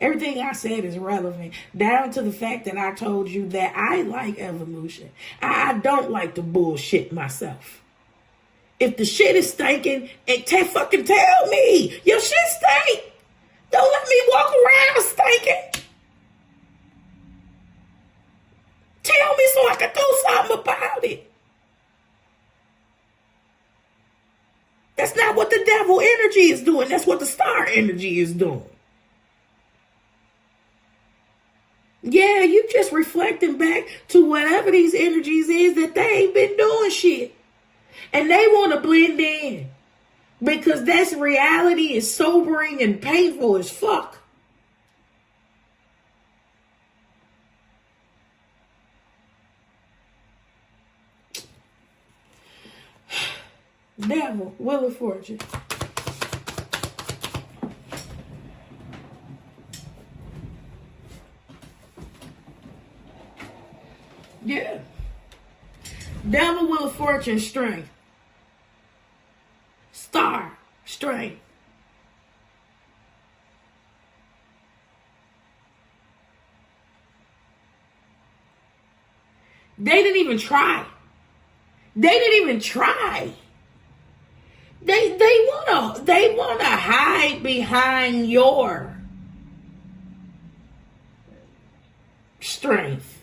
everything I said is relevant, down to the fact that I told you that I like evolution. I don't like to bullshit myself. If the shit is stinking, fucking tell me. Your shit stink. Don't let me walk around stinking. Tell me so I can do something about it. That's not what the devil energy is doing. That's what the star energy is doing. Yeah, you just reflecting back to whatever these energies is that they ain't been doing shit. And they want to blend in. Because that's reality is sobering and painful as fuck. Devil, Wheel of Fortune. Yeah. Devil, Wheel of Fortune, strength. Star, strength. They didn't even try. They didn't even try. They wanna hide behind your strength.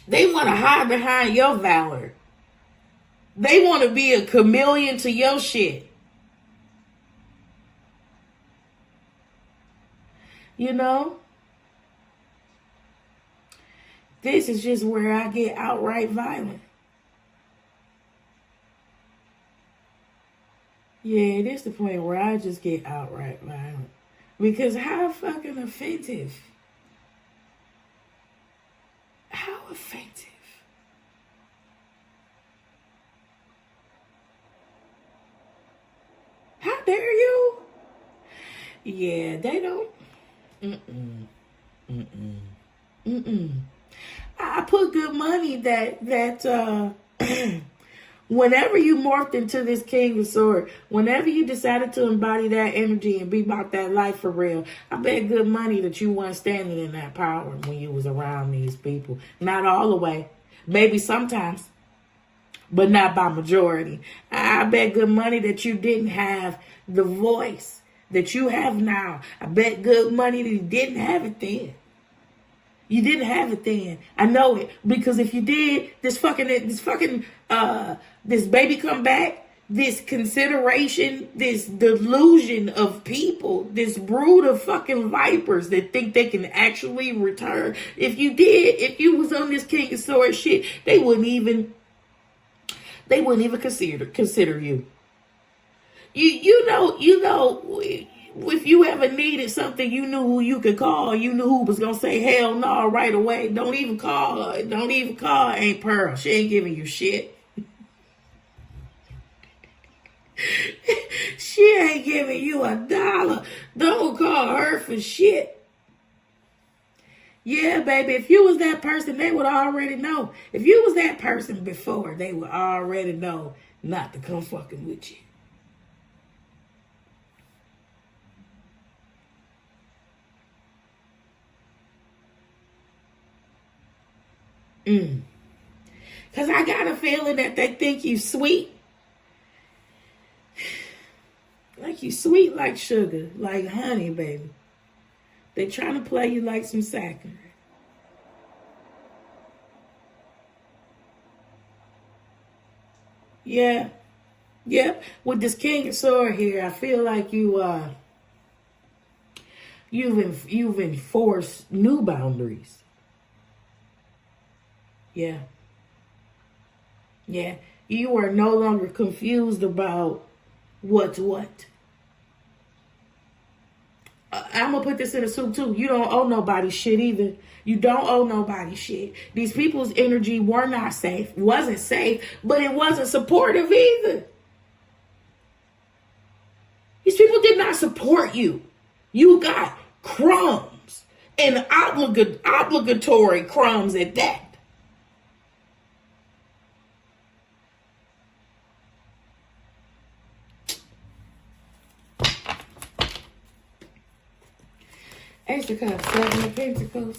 They wanna hide behind your valor. They want to be a chameleon to your shit. You know? This is just where I get outright violent. Yeah, it is the point where I just get outright violent. Because how fucking offensive. How offensive. How dare you? Yeah, they don't. I put good money that whenever you morphed into this King of Swords, whenever you decided to embody that energy and be about that life for real, I bet good money that you weren't standing in that power when you was around these people. Not all the way. Maybe sometimes. But not by majority. I bet good money that you didn't have the voice that you have now. I bet good money that you didn't have it then. You didn't have it then. I know it. Because if you did, this baby come back, this consideration, this delusion of people, this brood of fucking vipers that think they can actually return. If you was on this King of Swords shit, they wouldn't even consider you. You know, if you ever needed something, you knew who you could call. You knew who was gonna say hell no right away. Don't even call her. Don't even call Aunt Pearl. She ain't giving you shit. She ain't giving you $1. Don't call her for shit. Yeah, baby, if you was that person, they would already know. If you was that person before, they would already know not to come fucking with you. Because I got a feeling that they think you sweet. Like you sweet like sugar, like honey, baby. They trying to play you like some saccharin. Yeah. Yep. With this King of Swords here, I feel like you've enforced new boundaries. Yeah. Yeah. You are no longer confused about what's what. I'm going to put this in a soup too. You don't owe nobody shit either. You don't owe nobody shit. These people's energy wasn't safe, but it wasn't supportive either. These people did not support you. You got crumbs and obligatory crumbs at that. Ace of Cups, Seven of Pentacles.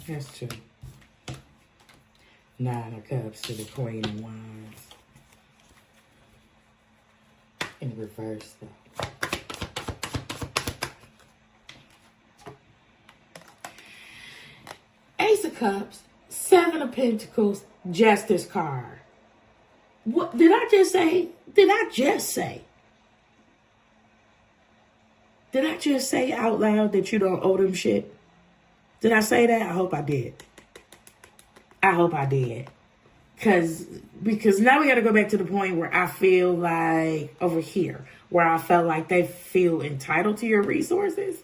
That's true. Nine of Cups to the Queen of Wands. in reverse, though. Ace of Cups, Seven of Pentacles, Justice card. What did I just say? Did I just say out loud that you don't owe them shit? Did I say that? I hope I did. Because now we got to go back to the point where I feel like over here, where I felt like they feel entitled to your resources.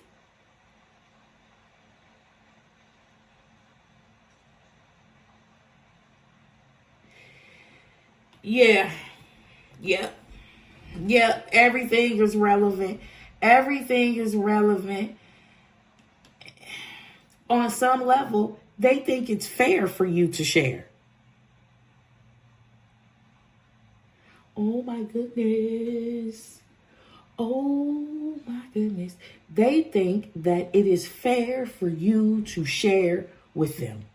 Yeah. Yep. Everything is relevant. Everything is relevant. On some level, they think it's fair for you to share. Oh my goodness. Oh my goodness. They think that it is fair for you to share with them.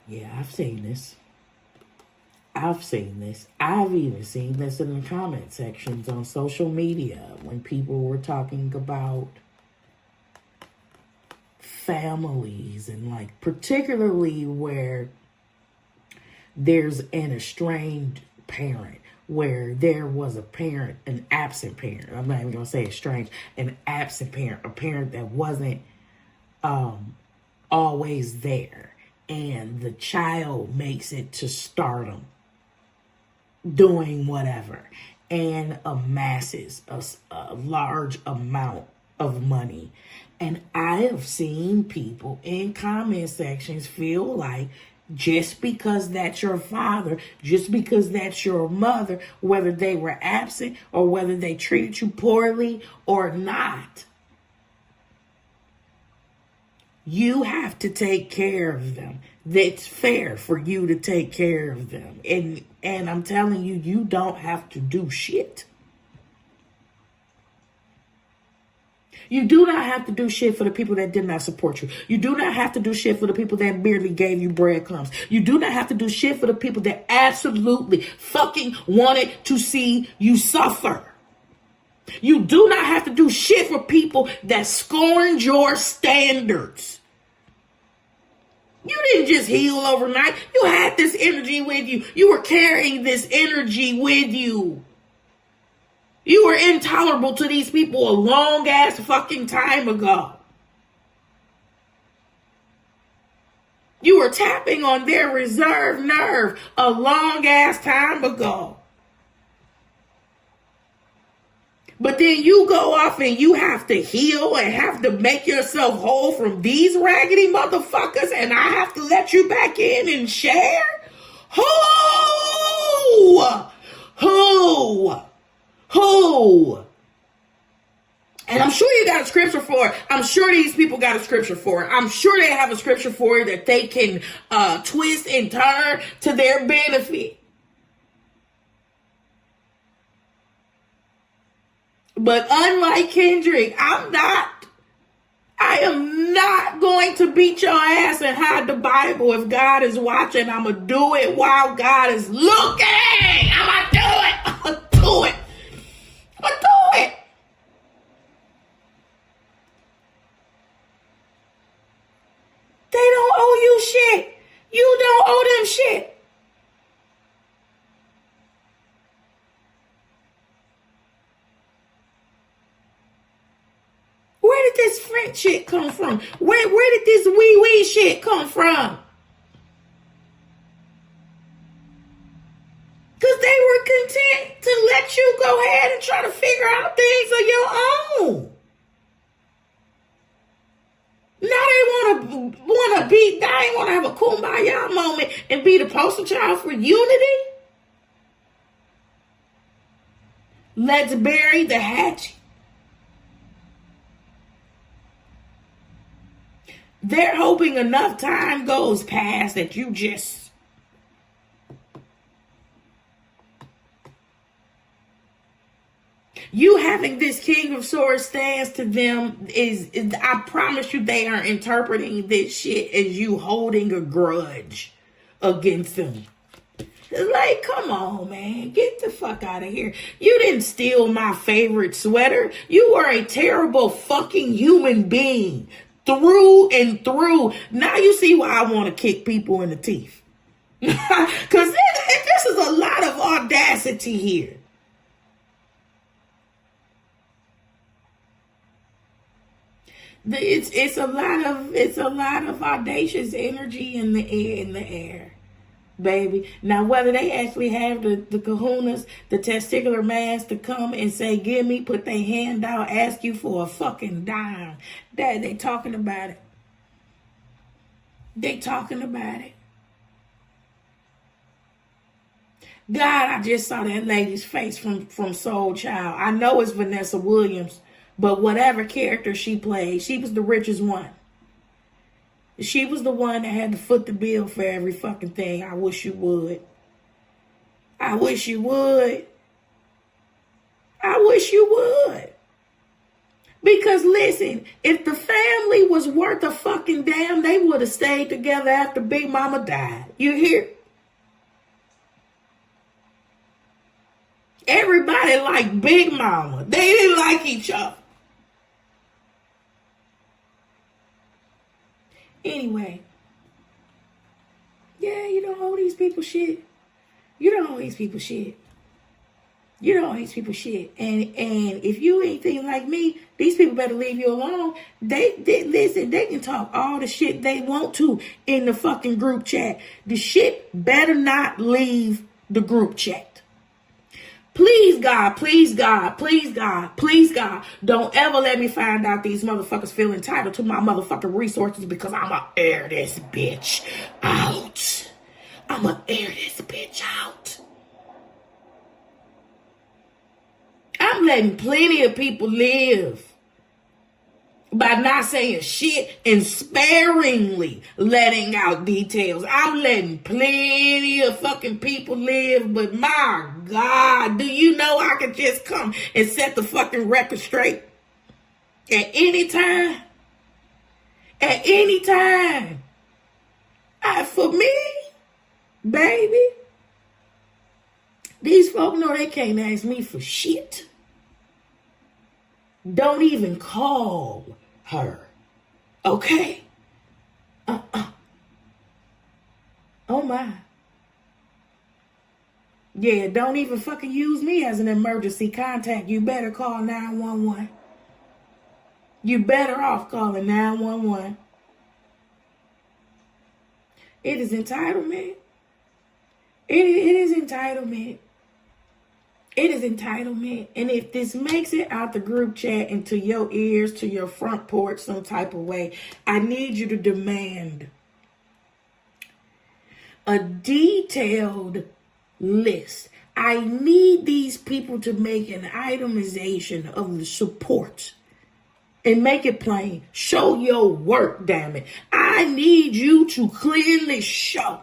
Yeah, I've seen this. I've even seen this in the comment sections on social media when people were talking about families and like particularly where there's an estranged parent, where there was a parent, an absent parent. I'm not even going to say estranged, an absent parent, a parent that wasn't always there. And the child makes it to stardom, doing whatever, and amasses a large amount of money. And I have seen people in comment sections feel like just because that's your father, just because that's your mother, whether they were absent or whether they treated you poorly or not, you have to take care of them. That's fair for you to take care of them. And I'm telling you, you don't have to do shit. You do not have to do shit for the people that did not support you. You do not have to do shit for the people that merely gave you breadcrumbs. You do not have to do shit for the people that absolutely fucking wanted to see you suffer. You do not have to do shit for people that scorned your standards. You didn't just heal overnight. You had this energy with you. You were carrying this energy with you. You were intolerable to these people a long ass fucking time ago. You were tapping on their reserve nerve a long ass time ago. But then you go off and you have to heal and have to make yourself whole from these raggedy motherfuckers, and I have to let you back in and share? Who? And I'm sure you got a scripture for it. I'm sure these people got a scripture for it. I'm sure they have a scripture for it that they can twist and turn to their benefit. But unlike Kendrick, I am not going to beat your ass and hide the Bible. If God is watching, I'm going to do it while God is looking. I'm going to do it. I'm going to do it. They don't owe you shit. You don't owe them shit. Where did this French shit come from? Where did this wee shit come from? Because they were content to let you go ahead and try to figure out things of your own. Now they want to be, they want to have a kumbaya moment and be the poster child for unity. Let's bury the hatchet. They're hoping enough time goes past that you just You having this King of Swords stance to them is I promise you, they are interpreting this shit as you holding a grudge against them. Like, come on, man. Get the fuck out of here. You didn't steal my favorite sweater. You are a terrible fucking human being. Through and through. Now you see why I want to kick people in the teeth. Because this is a lot of audacity here. It's a lot of audacious energy in the air. Baby. Now, whether they actually have the kahunas, the testicular mass to come and say, give me, put their hand out, ask you for a fucking dime. They talking about it. They talking about it. God, I just saw that lady's face from Soul Child. I know it's Vanessa Williams, but whatever character she played, she was the richest one. She was the one that had to foot the bill for every fucking thing. I wish you would. I wish you would. I wish you would. Because listen, if the family was worth a fucking damn, they would have stayed together after Big Mama died. You hear? Everybody liked Big Mama. They didn't like each other. Anyway, yeah, you don't owe these people shit. You don't owe these people shit. You don't owe these people shit. And if you ain't thinking like me, these people better leave you alone. They listen, they can talk all the shit they want to in the fucking group chat. The shit better not leave the group chat. Please, God, please, God, please, God, please, God, don't ever let me find out these motherfuckers feel entitled to my motherfucking resources because I'ma air this bitch out. I'ma air this bitch out. I'm letting plenty of people live by not saying shit and sparingly letting out details. I'm letting plenty of fucking people live, but my God, do you know I could just come and set the fucking record straight at any time? At any time. For me, baby, these folk know they can't ask me for shit. Don't even call her. Okay? Oh my. Yeah, don't even fucking use me as an emergency contact. You better call 911. You better off calling 911. It is entitlement. It is entitlement. It is entitlement. And if this makes it out the group chat into your ears, to your front porch some type of way, I need you to demand a detailed list. I need these people to make an itemization of the support and make it plain. Show your work, damn it. I need you to clearly show,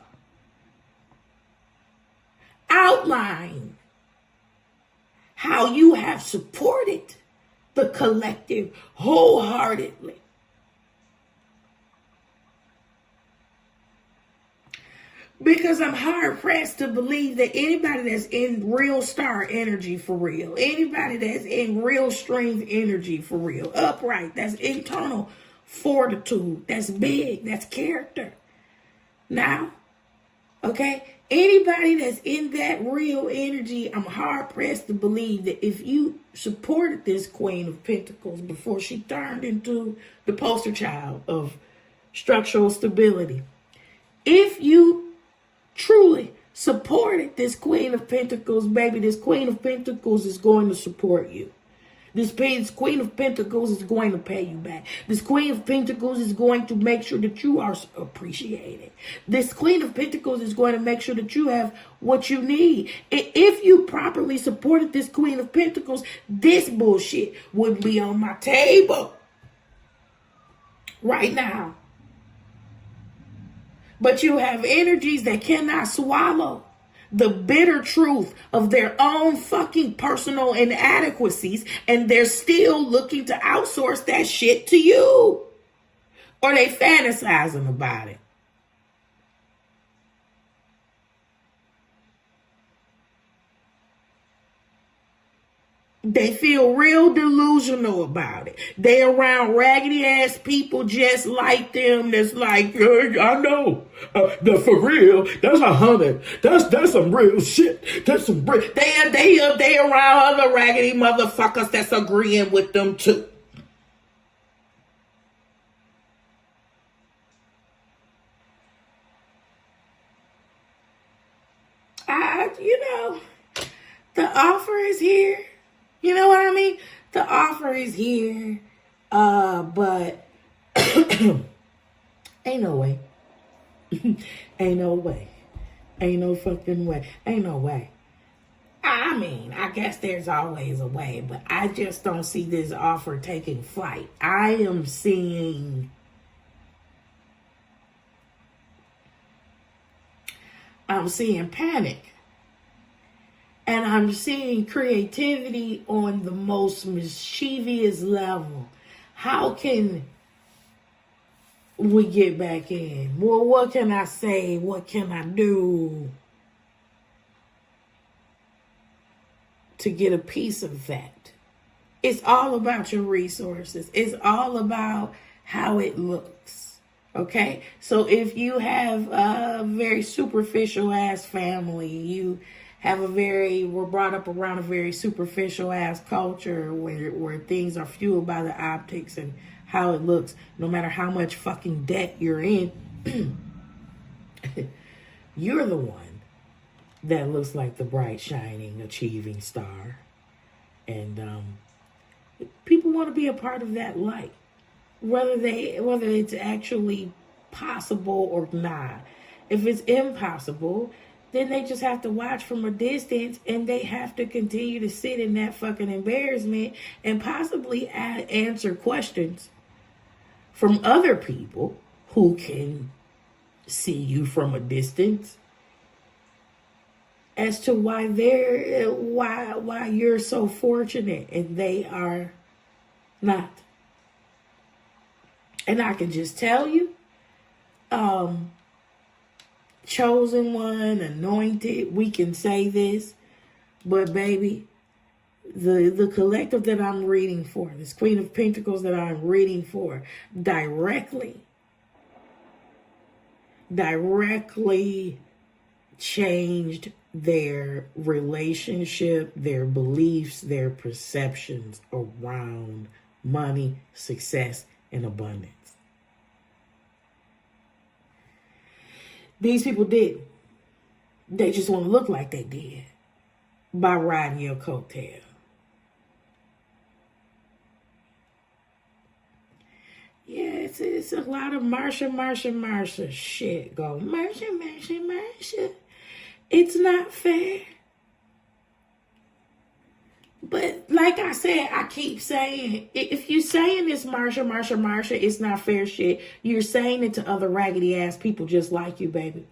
outline how you have supported the collective wholeheartedly. Because I'm hard pressed to believe that anybody that's in real star energy for real, anybody that's in real strength energy for real, upright, that's internal fortitude, that's big, that's character. Now, okay, anybody that's in that real energy, I'm hard pressed to believe that if you supported this Queen of Pentacles before she turned into the poster child of structural stability, if you truly supported this Queen of Pentacles, baby, this Queen of Pentacles is going to support you. This Queen of Pentacles is going to pay you back. This Queen of Pentacles is going to make sure that you are appreciated. This Queen of Pentacles is going to make sure that you have what you need. If you properly supported this Queen of Pentacles, this bullshit wouldn't be on my table right now. But you have energies that cannot swallow the bitter truth of their own fucking personal inadequacies, and they're still looking to outsource that shit to you. Or they fantasizing about it. They feel real delusional about it. They around raggedy ass people just like them. That's like, I know, for real. That's 100. That's some real shit. That's some real. They around other raggedy motherfuckers that's agreeing with them too. The offer is here. You know what I mean? The offer is here. But ain't no way. Ain't no way. Ain't no fucking way. Ain't no way. I mean, I guess there's always a way, but I just don't see this offer taking flight. I am seeing panic. And I'm seeing creativity on the most mischievous level. How can we get back in? Well, what can I say? What can I do to get a piece of that? It's all about your resources. It's all about how it looks. Okay? So if you have a very superficial ass family, you we're brought up around a very superficial ass culture where things are fueled by the optics and how it looks, no matter how much fucking debt you're in, you're the one that looks like the bright, shining, achieving star. And people want to be a part of that light, whether it's actually possible or not. If it's impossible, then they just have to watch from a distance, and they have to continue to sit in that fucking embarrassment and possibly answer questions from other people who can see you from a distance as to why you're so fortunate and they are not. And I can just tell you, chosen one, anointed, we can say this, but baby, the collective that I'm reading for, this Queen of Pentacles that I'm reading for, directly changed their relationship, their beliefs, their perceptions around money, success, and abundance. These people did. They just want to look like they did by riding your coattail. Yeah, it's a lot of Marsha shit. Go, Marsha. It's not fair. But like I said, I keep saying, if you're saying this Marsha, it's not fair shit, you're saying it to other raggedy ass people just like you, baby.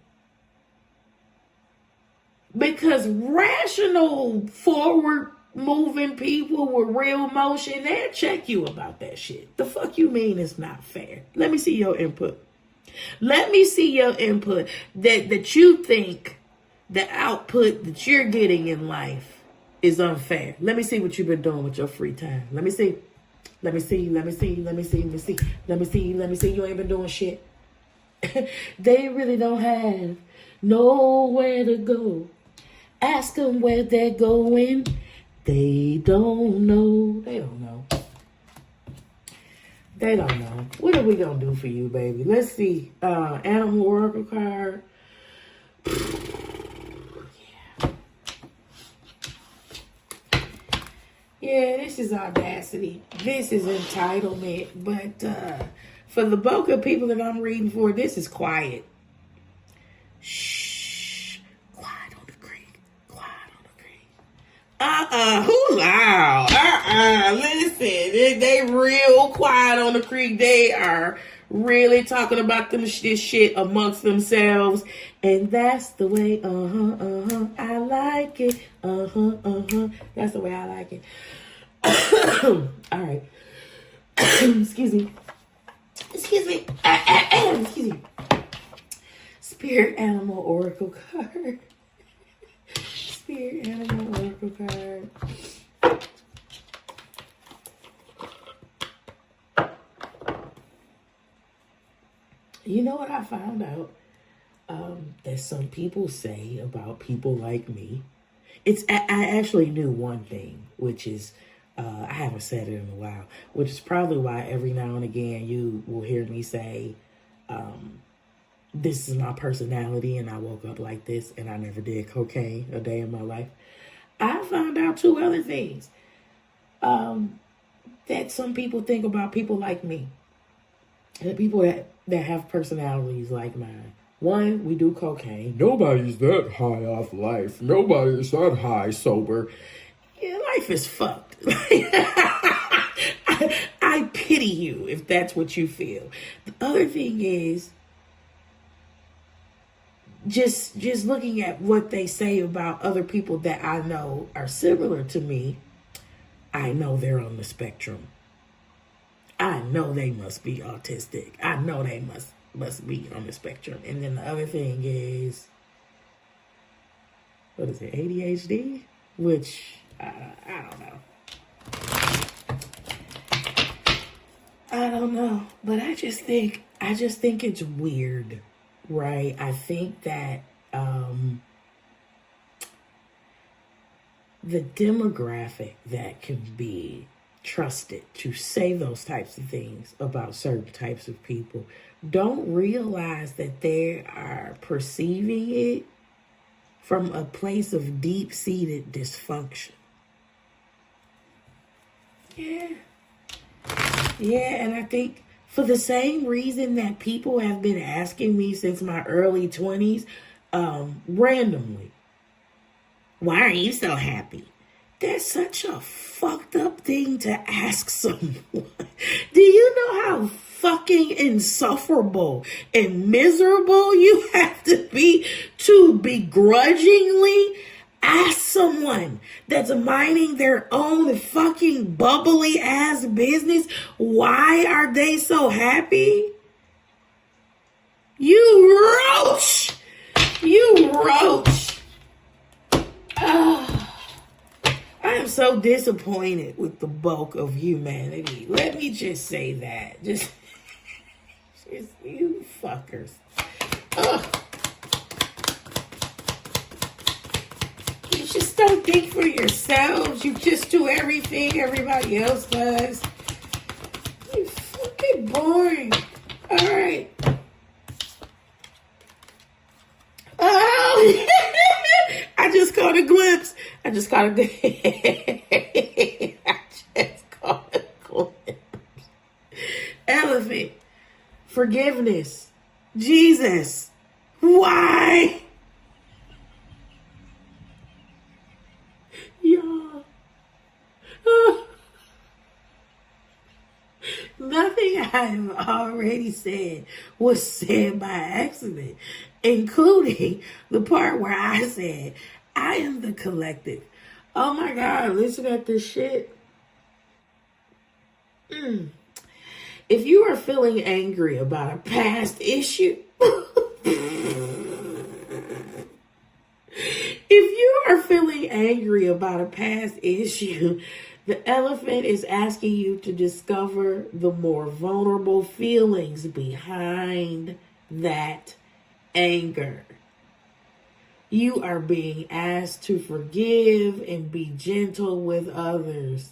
Because rational, forward moving people with real motion, they'll check you about that shit. The fuck you mean it's not fair? Let me see your input. Let me see your input that you think the output that you're getting in life is unfair. Let me see what you've been doing with your free time. Let me see. You ain't been doing shit. They really don't have nowhere to go. Ask them where they're going. They don't know. They don't know. What are we going to do for you, baby? Let's see. Animal Oracle card. Yeah, this is audacity. This is entitlement. But for the bulk of people that I'm reading for, this is quiet. Shh. Quiet on the creek. Who loud? Listen, they real quiet on the creek. They are really talking about this shit amongst themselves. And that's the way, I like it. That's the way I like it. All right. Excuse me. Excuse me. Excuse me. Spirit Animal Oracle card. Spirit Animal Oracle card. You know what I found out? That some people say about people like me. I actually knew one thing, which is, I haven't said it in a while, which is probably why every now and again you will hear me say, this is my personality and I woke up like this and I never did cocaine a day in my life. I found out two other things that some people think about people like me. The people that have personalities like mine. One, we do cocaine. Nobody's that high off life. Nobody's that high sober. Yeah, life is fucked. I pity you if that's what you feel. The other thing is, just looking at what they say about other people that I know are similar to me, I know they're on the spectrum. I know they must be autistic. I know they must be on the spectrum. And then the other thing is, what is it, ADHD? Which, I don't know. But I just think it's weird, right? I think that the demographic that can be trusted to say those types of things about certain types of people don't realize that they are perceiving it from a place of deep-seated dysfunction. Yeah, and I think for the same reason that people have been asking me since my early 20s, randomly, why are you so happy? That's such a fucked up thing to ask someone. Do you know how fucking insufferable and miserable you have to be to begrudgingly ask someone that's minding their own fucking bubbly ass business, why are they so happy? You roach! I am so disappointed with the bulk of humanity. Let me just say that. Just you fuckers. You just don't think for yourselves. You just do everything everybody else does. You fucking boring. All right. Oh, I just caught a glimpse. Elephant. Forgiveness. Jesus. Why? Y'all. Nothing I've already said was said by accident, including the part where I said, I am the collective. Oh my God, listen at this shit. If you are feeling angry about a past issue, the elephant is asking you to discover the more vulnerable feelings behind that anger. You are being asked to forgive and be gentle with others.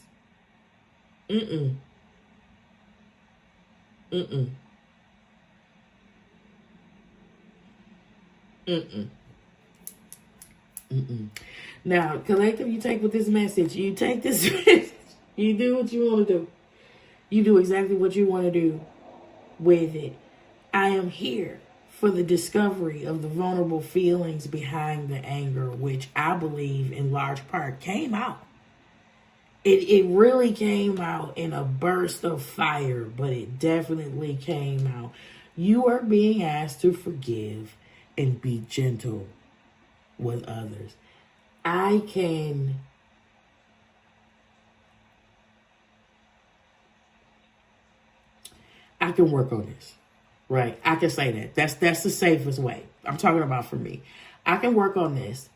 Now, collective, you take with this message. You take this message. You do what you want to do. You do exactly what you want to do with it. I am here for the discovery of the vulnerable feelings behind the anger, which I believe in large part came out It really came out in a burst of fire, but it definitely came out. You are being asked to forgive and be gentle with others. I can work on this, right? I can say that. That's the safest way. I'm talking about for me. I can work on this.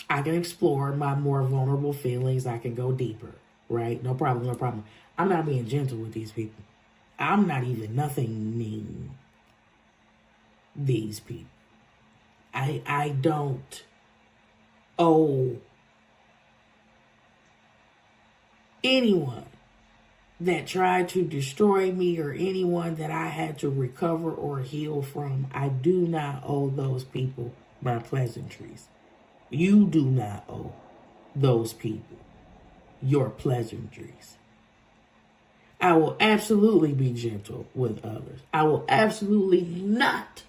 I can explore my more vulnerable feelings. I can go deeper, right? No problem, no problem. I'm not being gentle with these people. I'm not even nothing these people. I don't owe anyone that tried to destroy me or anyone that I had to recover or heal from. I do not owe those people my pleasantries. You do not owe those people your pleasantries. I will absolutely be gentle with others. I will absolutely not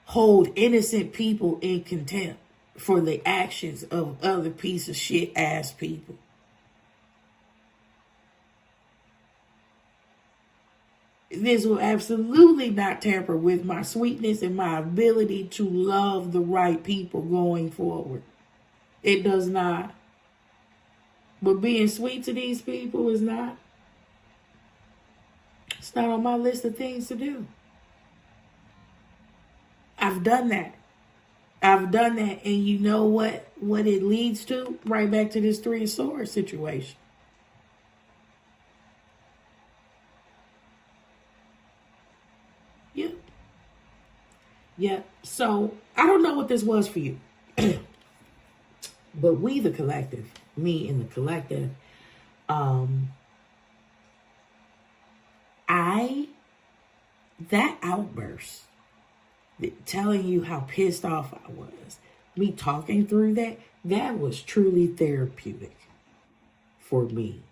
hold innocent people in contempt for the actions of other piece of shit ass people. This will absolutely not tamper with my sweetness and my ability to love the right people going forward. It does not. But being sweet to these people is not. It's not on my list of things to do. I've done that. And you know what it leads to? Right back to this Three of Swords situation. Yeah. So I don't know what this was for you. But we, the collective, me and the collective, that outburst, telling you how pissed off I was, me talking through that was truly therapeutic for me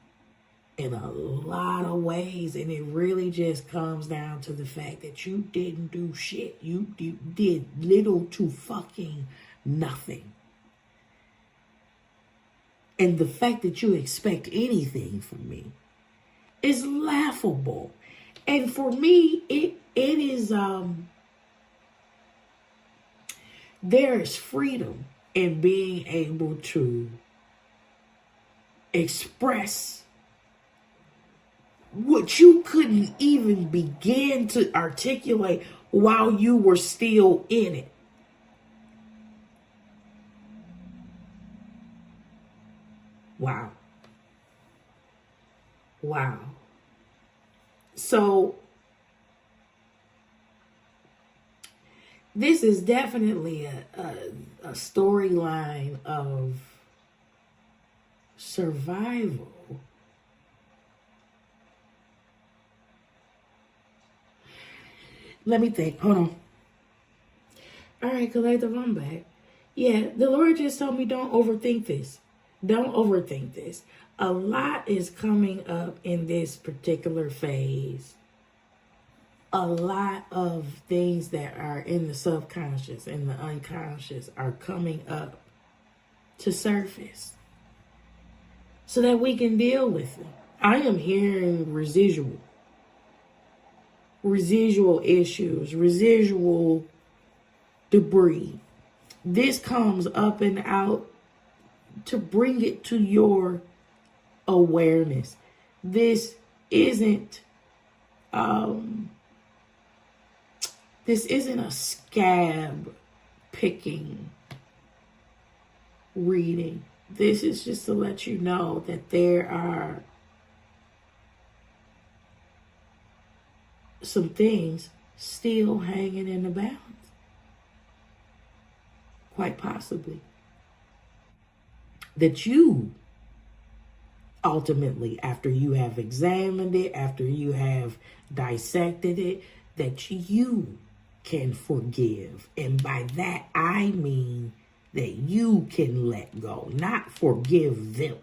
in a lot of ways. And it really just comes down to the fact that you didn't do shit. You did little to fucking nothing. And the fact that you expect anything from me is laughable. And for me, it is, there is freedom in being able to express what you couldn't even begin to articulate while you were still in it. Wow. So this is definitely a storyline of survival. Let me think. Hold on. All right, collective, I'm back. Yeah, the Lord just told me don't overthink this. Don't overthink this. A lot is coming up in this particular phase. A lot of things that are in the subconscious and the unconscious are coming up to surface so that we can deal with them. I am hearing residual issues, residual debris. This comes up and out to bring it to your awareness. This isn't a scab picking reading. This is just to let you know that there are some things still hanging in the balance. Quite possibly. That you ultimately, after you have examined it, after you have dissected it, that you can forgive. And by that, I mean that you can let go, not forgive them.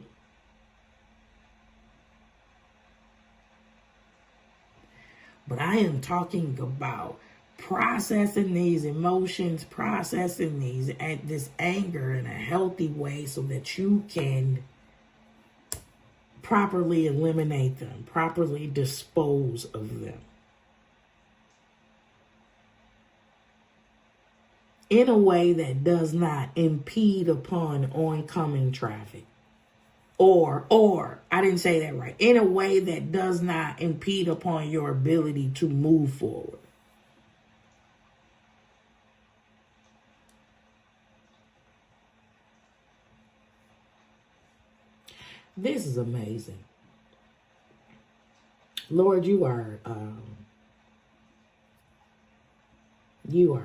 But I am talking about processing these emotions, processing this anger in a healthy way so that you can properly eliminate them, properly dispose of them in a way that does not impede upon oncoming traffic. Or, I didn't say that right. In a way that does not impede upon your ability to move forward. This is amazing. Lord, you are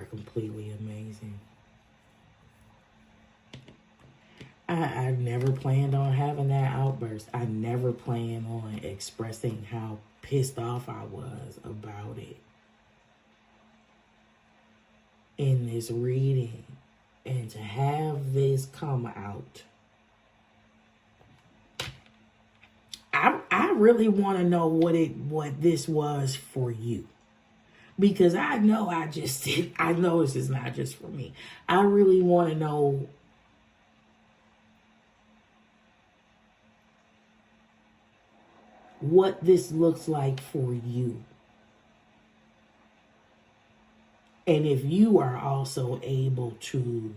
completely amazing. I never planned on having that outburst. I never planned on expressing how pissed off I was about it in this reading. And to have this come out, I really want to know what this was for you. Because I know I know this is not just for me. I really want to know what this looks like for you. And if you are also able to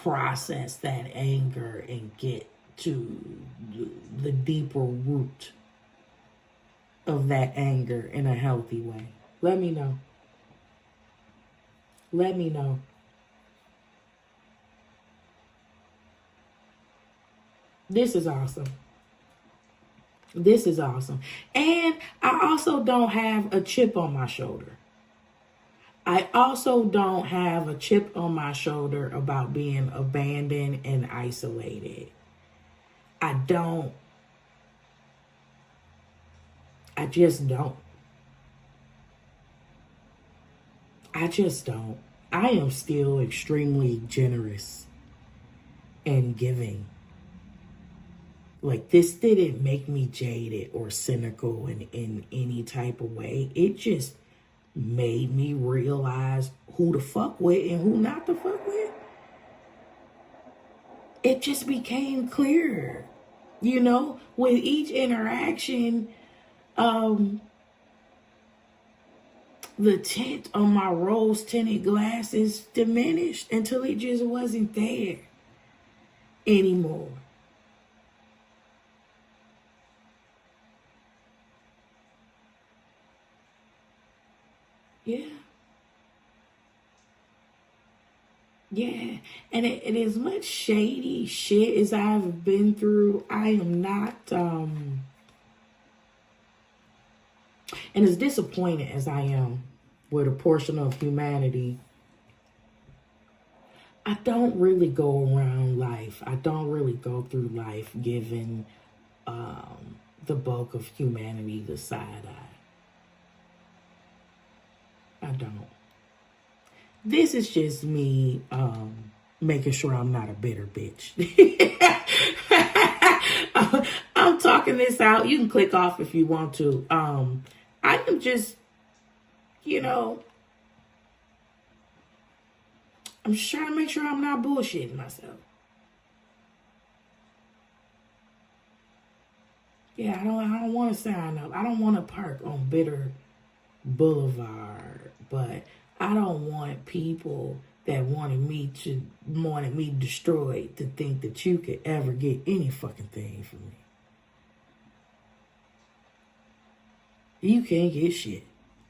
process that anger and get to the deeper root of that anger in a healthy way. Let me know. Let me know. This is awesome. This is awesome. And I also don't have a chip on my shoulder. I also don't have a chip on my shoulder about being abandoned and isolated. I just don't. I am still extremely generous and giving. Like, this didn't make me jaded or cynical in any type of way. It just made me realize who to fuck with and who not to fuck with. It just became clearer, you know, with each interaction. The tint on my rose tinted glasses diminished until it just wasn't there anymore. Yeah. Yeah. And as much shady shit as I've been through, I am not, and as disappointed as I am with a portion of humanity, I don't really go around life. I don't really go through life giving the bulk of humanity the side eye. I don't. This is just me making sure I'm not a bitter bitch. I'm talking this out. You can click off if you want to. I am just, you know, I'm just trying to make sure I'm not bullshitting myself. Yeah, I don't want to sign up. I don't want to park on Bitter Boulevard, but I don't want people that wanted me destroyed to think that you could ever get any fucking thing from me. You can't get shit.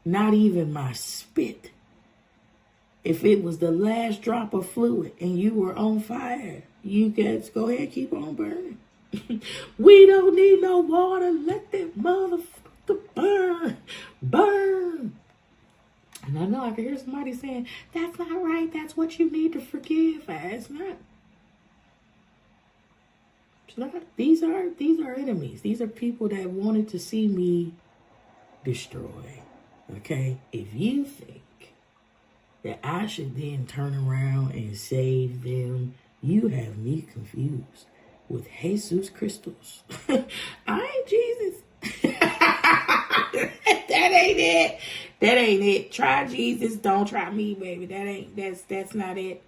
Not even my spit. If it was the last drop of fluid and you were on fire, you guys go ahead and keep on burning. We don't need no water. Let that motherfucker burn. Burn. And I know I can hear somebody saying, that's not right. That's what you need to forgive. It's not. It's not. These are enemies. These are people that wanted to see me destroy. Okay? If you think that I should then turn around and save them, you have me confused with Jesus Christos. I ain't Jesus. That ain't it. That ain't it. Try Jesus, don't try me, baby. That's not it.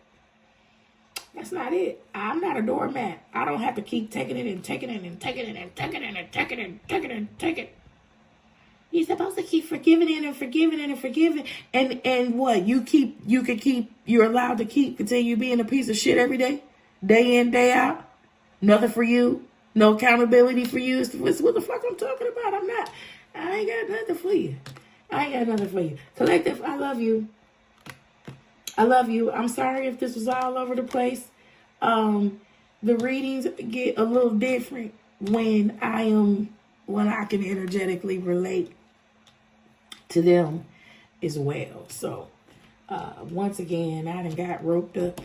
That's not it. I'm not a doormat. I don't have to keep taking it and taking it and taking it and taking it and taking it and taking it and taking it. You're supposed to keep forgiving it and forgiving it and forgiving. And what? You're allowed to continue being a piece of shit every day? Day in, day out? Nothing for you? No accountability for you? It's what the fuck I'm talking about. I ain't got nothing for you. Collective, I love you. I love you. I'm sorry if this was all over the place. The readings get a little different when I can energetically relate to them as well. So, once again, I done got roped up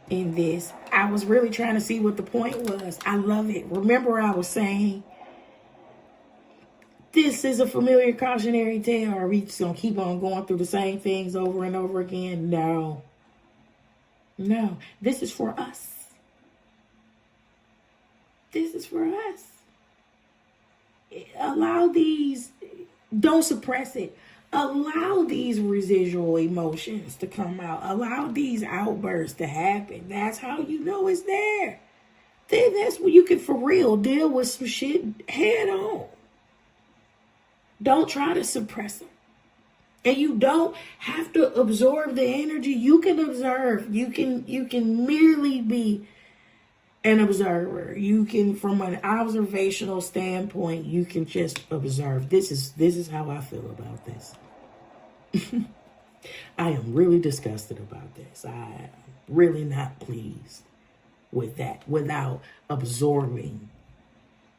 in this. I was really trying to see what the point was. I love it. Remember I was saying, this is a familiar cautionary tale. Are we just going to keep on going through the same things over and over again? No. This is for us. Allow these, don't suppress it. Allow these residual emotions to come out. Allow these outbursts to happen. That's how you know it's there. Then that's when you can for real deal with some shit head on. Don't try to suppress them. And you don't have to absorb the energy. You can observe. You can merely be an observer. You can, from an observational standpoint, you can just observe. This is how I feel about this. I am really disgusted about this. I am really not pleased with that without absorbing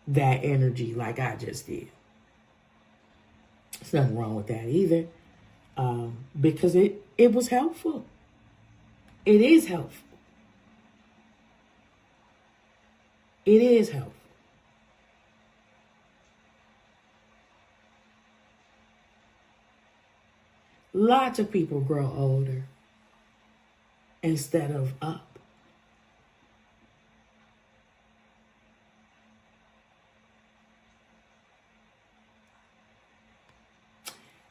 that energy like I just did. There's nothing wrong with that either, because it was helpful. It is helpful. It is helpful. Lots of people grow older instead of up.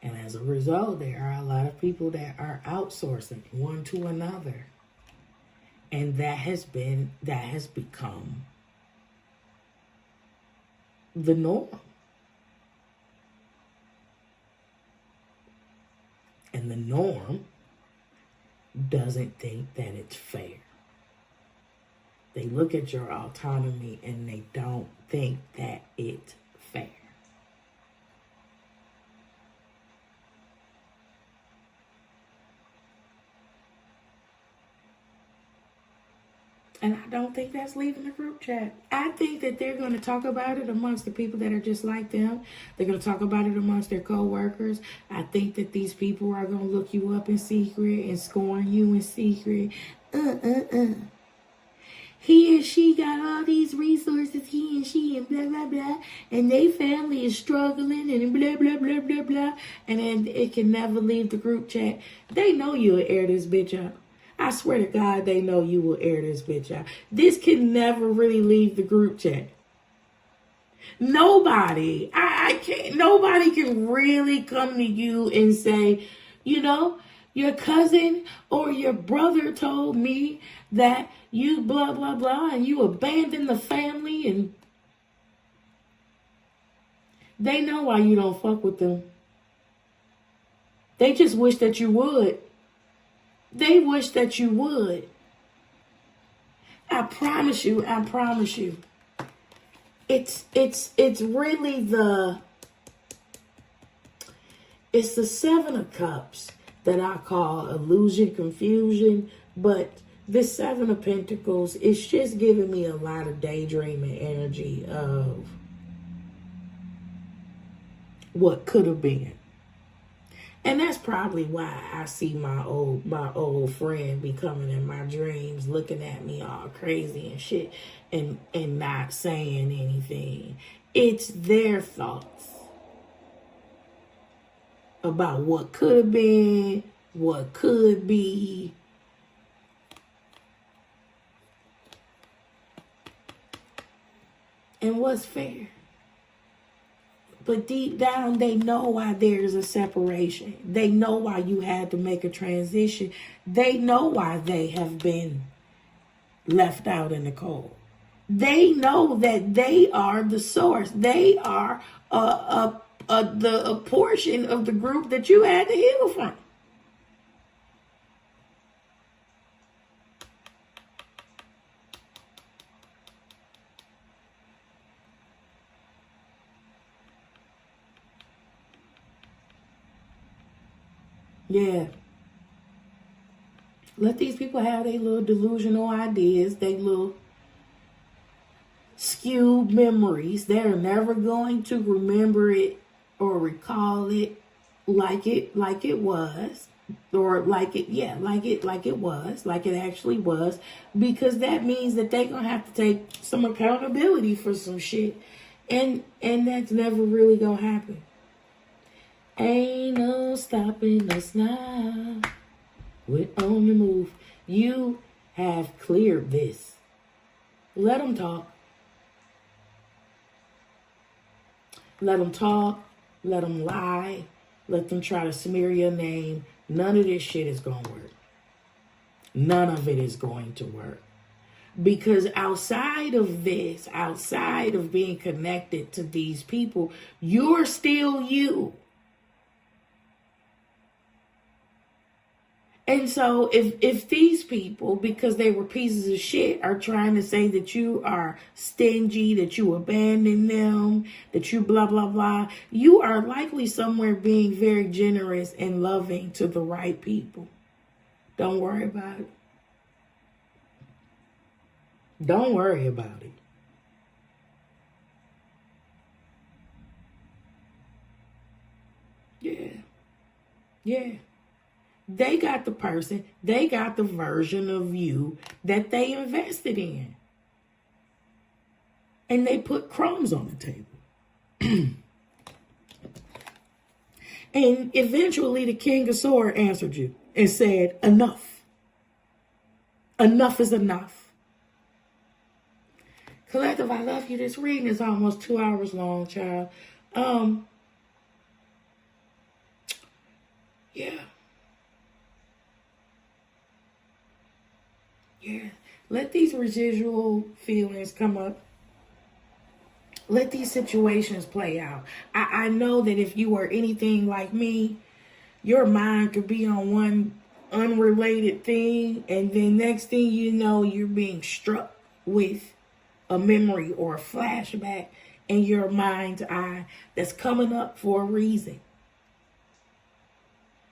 And as a result, there are a lot of people that are outsourcing one to another. And that has become the norm. And the norm doesn't think that it's fair. They look at your autonomy and they don't think that it's fair. And I don't think that's leaving the group chat. I think that they're going to talk about it amongst the people that are just like them. They're going to talk about it amongst their co-workers. I think that these people are going to look you up in secret and scorn you in secret. He and she got all these resources, he and she, and blah, blah, blah. And their family is struggling and blah, blah, blah, blah, blah. And then it can never leave the group chat. They know you'll air this bitch out. I swear to God, they know you will air this bitch out. This can never really leave the group chat. Nobody, I can't, nobody can really come to you and say, you know, your cousin or your brother told me that you blah, blah, blah, and you abandoned the family, and they know why you don't fuck with them. They just wish that you would. They wish that you would. I promise you. It's really it's the Seven of Cups that I call illusion, confusion, but this Seven of Pentacles, it's just giving me a lot of daydreaming energy of what could have been. And that's probably why I see my old friend be coming in my dreams, looking at me all crazy and shit, and not saying anything. It's their thoughts about what could have been, what could be. And what's fair. But deep down, they know why there's a separation. They know why you had to make a transition. They know why they have been left out in the cold. They know that they are the source. They are a portion of the group that you had to heal from. Yeah. Let these people have their little delusional ideas, their little skewed memories. They're never going to remember it or recall it like it was. Or like it actually was. Because that means that they're gonna have to take some accountability for some shit. And that's never really gonna happen. Ain't no stopping us now. We're on the move. You have cleared this. Let them talk. Let them talk. Let them lie. Let them try to smear your name. None of this shit is going to work. None of it is going to work. Because outside of this, outside of being connected to these people, you're still you. And so if these people, because they were pieces of shit, are trying to say that you are stingy, that you abandon them, that you blah, blah, blah, you are likely somewhere being very generous and loving to the right people. Don't worry about it. Don't worry about it. Yeah. Yeah. They got the person, they got the version of you that they invested in. And they put crumbs on the table. And eventually the King of Swords answered you and said, enough. Enough is enough. Collective, I love you. This reading is almost 2 hours long, child. Yeah. Yeah. Let these residual feelings come up. Let these situations play out. I know that if you were anything like me, your mind could be on one unrelated thing, and then next thing you know, you're being struck with a memory or a flashback in your mind's eye that's coming up for a reason.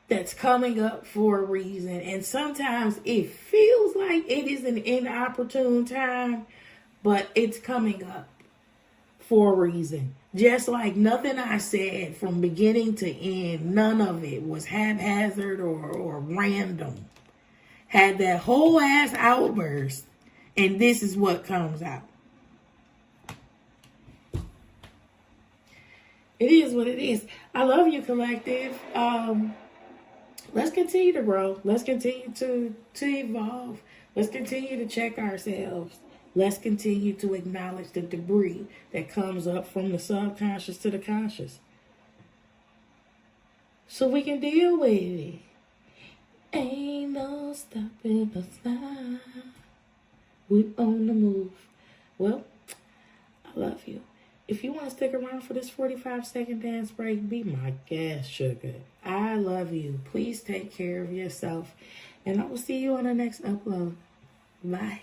That's coming up for a reason. And sometimes it feels like it is an inopportune time, but it's coming up for a reason. Just like nothing I said from beginning to end, none of it was haphazard or random. Had that whole ass outburst, and this is what comes out. It is what it is. I love you, collective. Let's continue to grow. Let's continue to evolve. Let's continue to check ourselves. Let's continue to acknowledge the debris that comes up from the subconscious to the conscious, so we can deal with it. Ain't no stopping us now. We're on the move. Well, I love you. If you want to stick around for this 45-second dance break, be my guest, sugar. I love you. Please take care of yourself. And I will see you on the next upload. Bye.